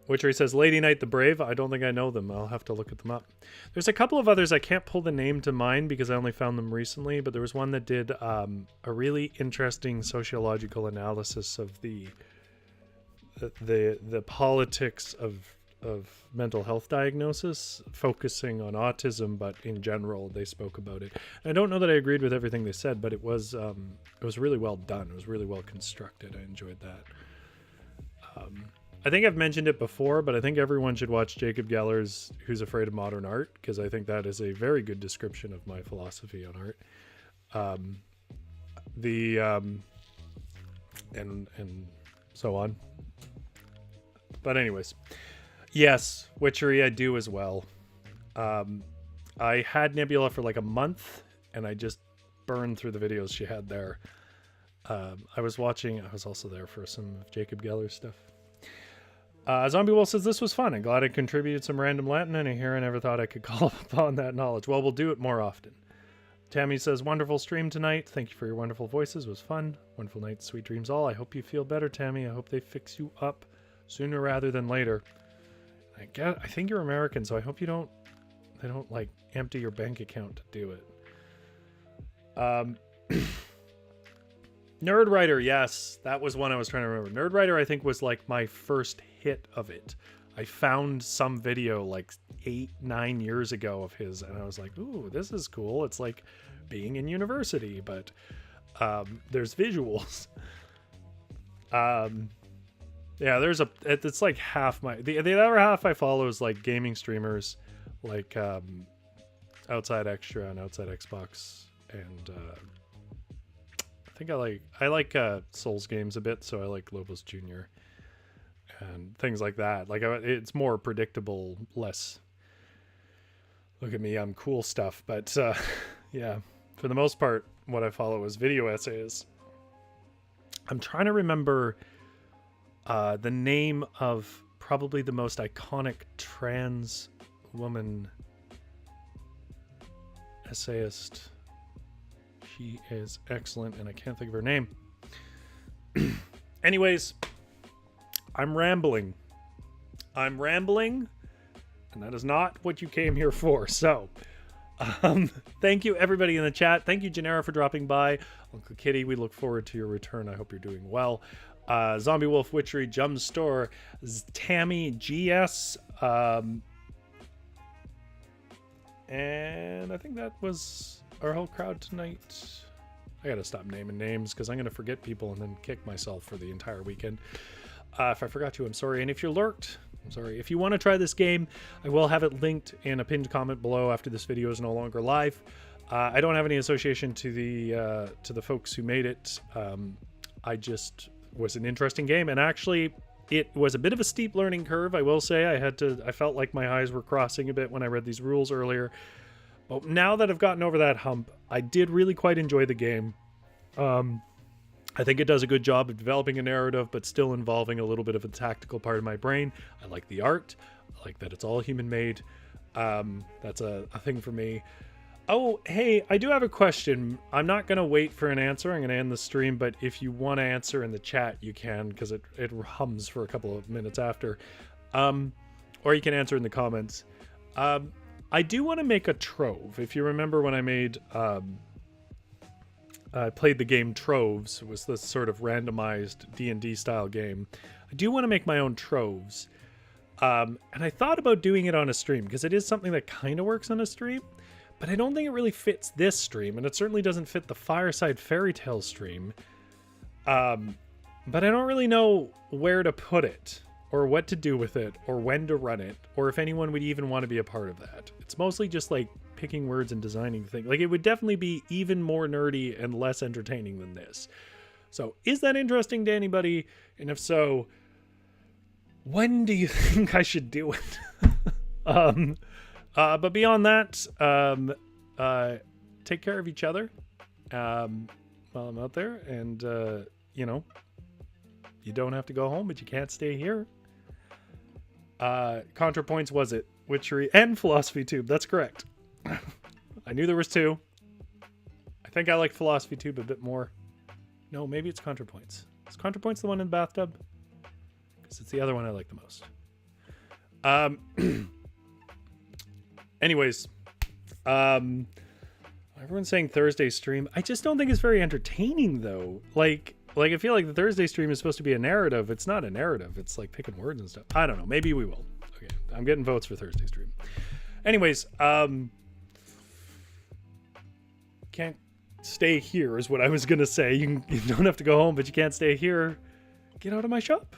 Witchery says, Lady Knight the Brave. I don't think I know them. I'll have to look at them up. There's a couple of others. I can't pull the name to mind because I only found them recently, but there was one that did a really interesting sociological analysis of the politics of mental health diagnosis, focusing on autism, but in general they spoke about it. I don't know that I agreed with everything they said, but it was really well done. It was really well constructed. I enjoyed that. I think I've mentioned it before, but I think everyone should watch Jacob Geller's Who's Afraid of Modern Art, because I think that is a very good description of my philosophy on art. And so on. But anyways, yes, Witchery I do as well. I had Nebula for like a month, and I just burned through the videos she had there. I was also there for some of Jacob Geller's stuff. Zombie Wolf says, this was fun. I'm glad I contributed some random Latin in here. I never thought I could call upon that knowledge. Well, we'll do it more often. Tammy says, wonderful stream tonight. Thank you for your wonderful voices. It was fun. Wonderful night. Sweet dreams all. I hope you feel better, Tammy. I hope they fix you up sooner rather than later. I think you're American, so I hope they don't like empty your bank account to do it. Nerd Writer, yes, that was one I was trying to remember. Nerd Writer, I think, was like my first hit of it. I found some video like 8-9 years ago of his, and I was like, ooh, this is cool. It's like being in university, but there's visuals. Yeah, it's like half the other half I follow is like gaming streamers, like Outside Extra and Outside Xbox, and I think I like Souls games a bit, so I like Lobos Jr. and things like that. Like it's more predictable, less look at me, I'm cool stuff. But yeah, for the most part, what I follow is video essays. I'm trying to remember the name of probably the most iconic trans woman essayist. She is excellent, and I can't think of her name. Anyways, I'm rambling, and that is not what you came here for. So, thank you, everybody in the chat. Thank you, Genera, for dropping by. Uncle Kitty, we look forward to your return. I hope you're doing well. Zombie Wolf, Witchery, Jum Store, Tammy, GS, and I think that was our whole crowd tonight. I gotta stop naming names because I'm gonna forget people and then kick myself for the entire weekend. If I forgot you, I'm sorry. And if you lurked, I'm sorry. If you want to try this game, I will have it linked in a pinned comment below after this video is no longer live. I don't have any association to the folks who made it. I just was an interesting game, and actually it was a bit of a steep learning curve, I will say. I felt like my eyes were crossing a bit when I read these rules earlier. But now that I've gotten over that hump, I did really quite enjoy the game. I think it does a good job of developing a narrative, but still involving a little bit of a tactical part of my brain. I like the art. I like that it's all human-made. That's a thing for me. Oh, hey, I do have a question. I'm not going to wait for an answer. I'm going to end the stream, but if you want to answer in the chat, you can, because it hums for a couple of minutes after. Or you can answer in the comments. I do want to make a trove. If you remember when I made, I played the game Troves, it was this sort of randomized D&D style game. I do want to make my own troves. And I thought about doing it on a stream because it is something that kind of works on a stream, but I don't think it really fits this stream, and it certainly doesn't fit the Fireside Fairy Tale stream. But I don't really know where to put it, or what to do with it, or when to run it, or if anyone would even want to be a part of that. It's mostly just like picking words and designing things. Like, it would definitely be even more nerdy and less entertaining than this. So is that interesting to anybody? And if so, when do you think I should do it? But beyond that, take care of each other while I'm out there. And, you know, you don't have to go home, but you can't stay here. ContraPoints, was it? Witchery and Philosophy Tube. That's correct. I knew there was two. I think I like Philosophy Tube a bit more. No, maybe it's ContraPoints. Is ContraPoints the one in the bathtub? Because it's the other one I like the most. Anyways, everyone's saying Thursday stream. I just don't think it's very entertaining, though. Like I feel like the Thursday stream is supposed to be a narrative. It's not a narrative. It's like picking words and stuff. I don't know. Maybe we will. Okay, I'm getting votes for Thursday stream. Anyways, can't stay here is what I was gonna say. You don't have to go home, but you can't stay here. Get out of my shop.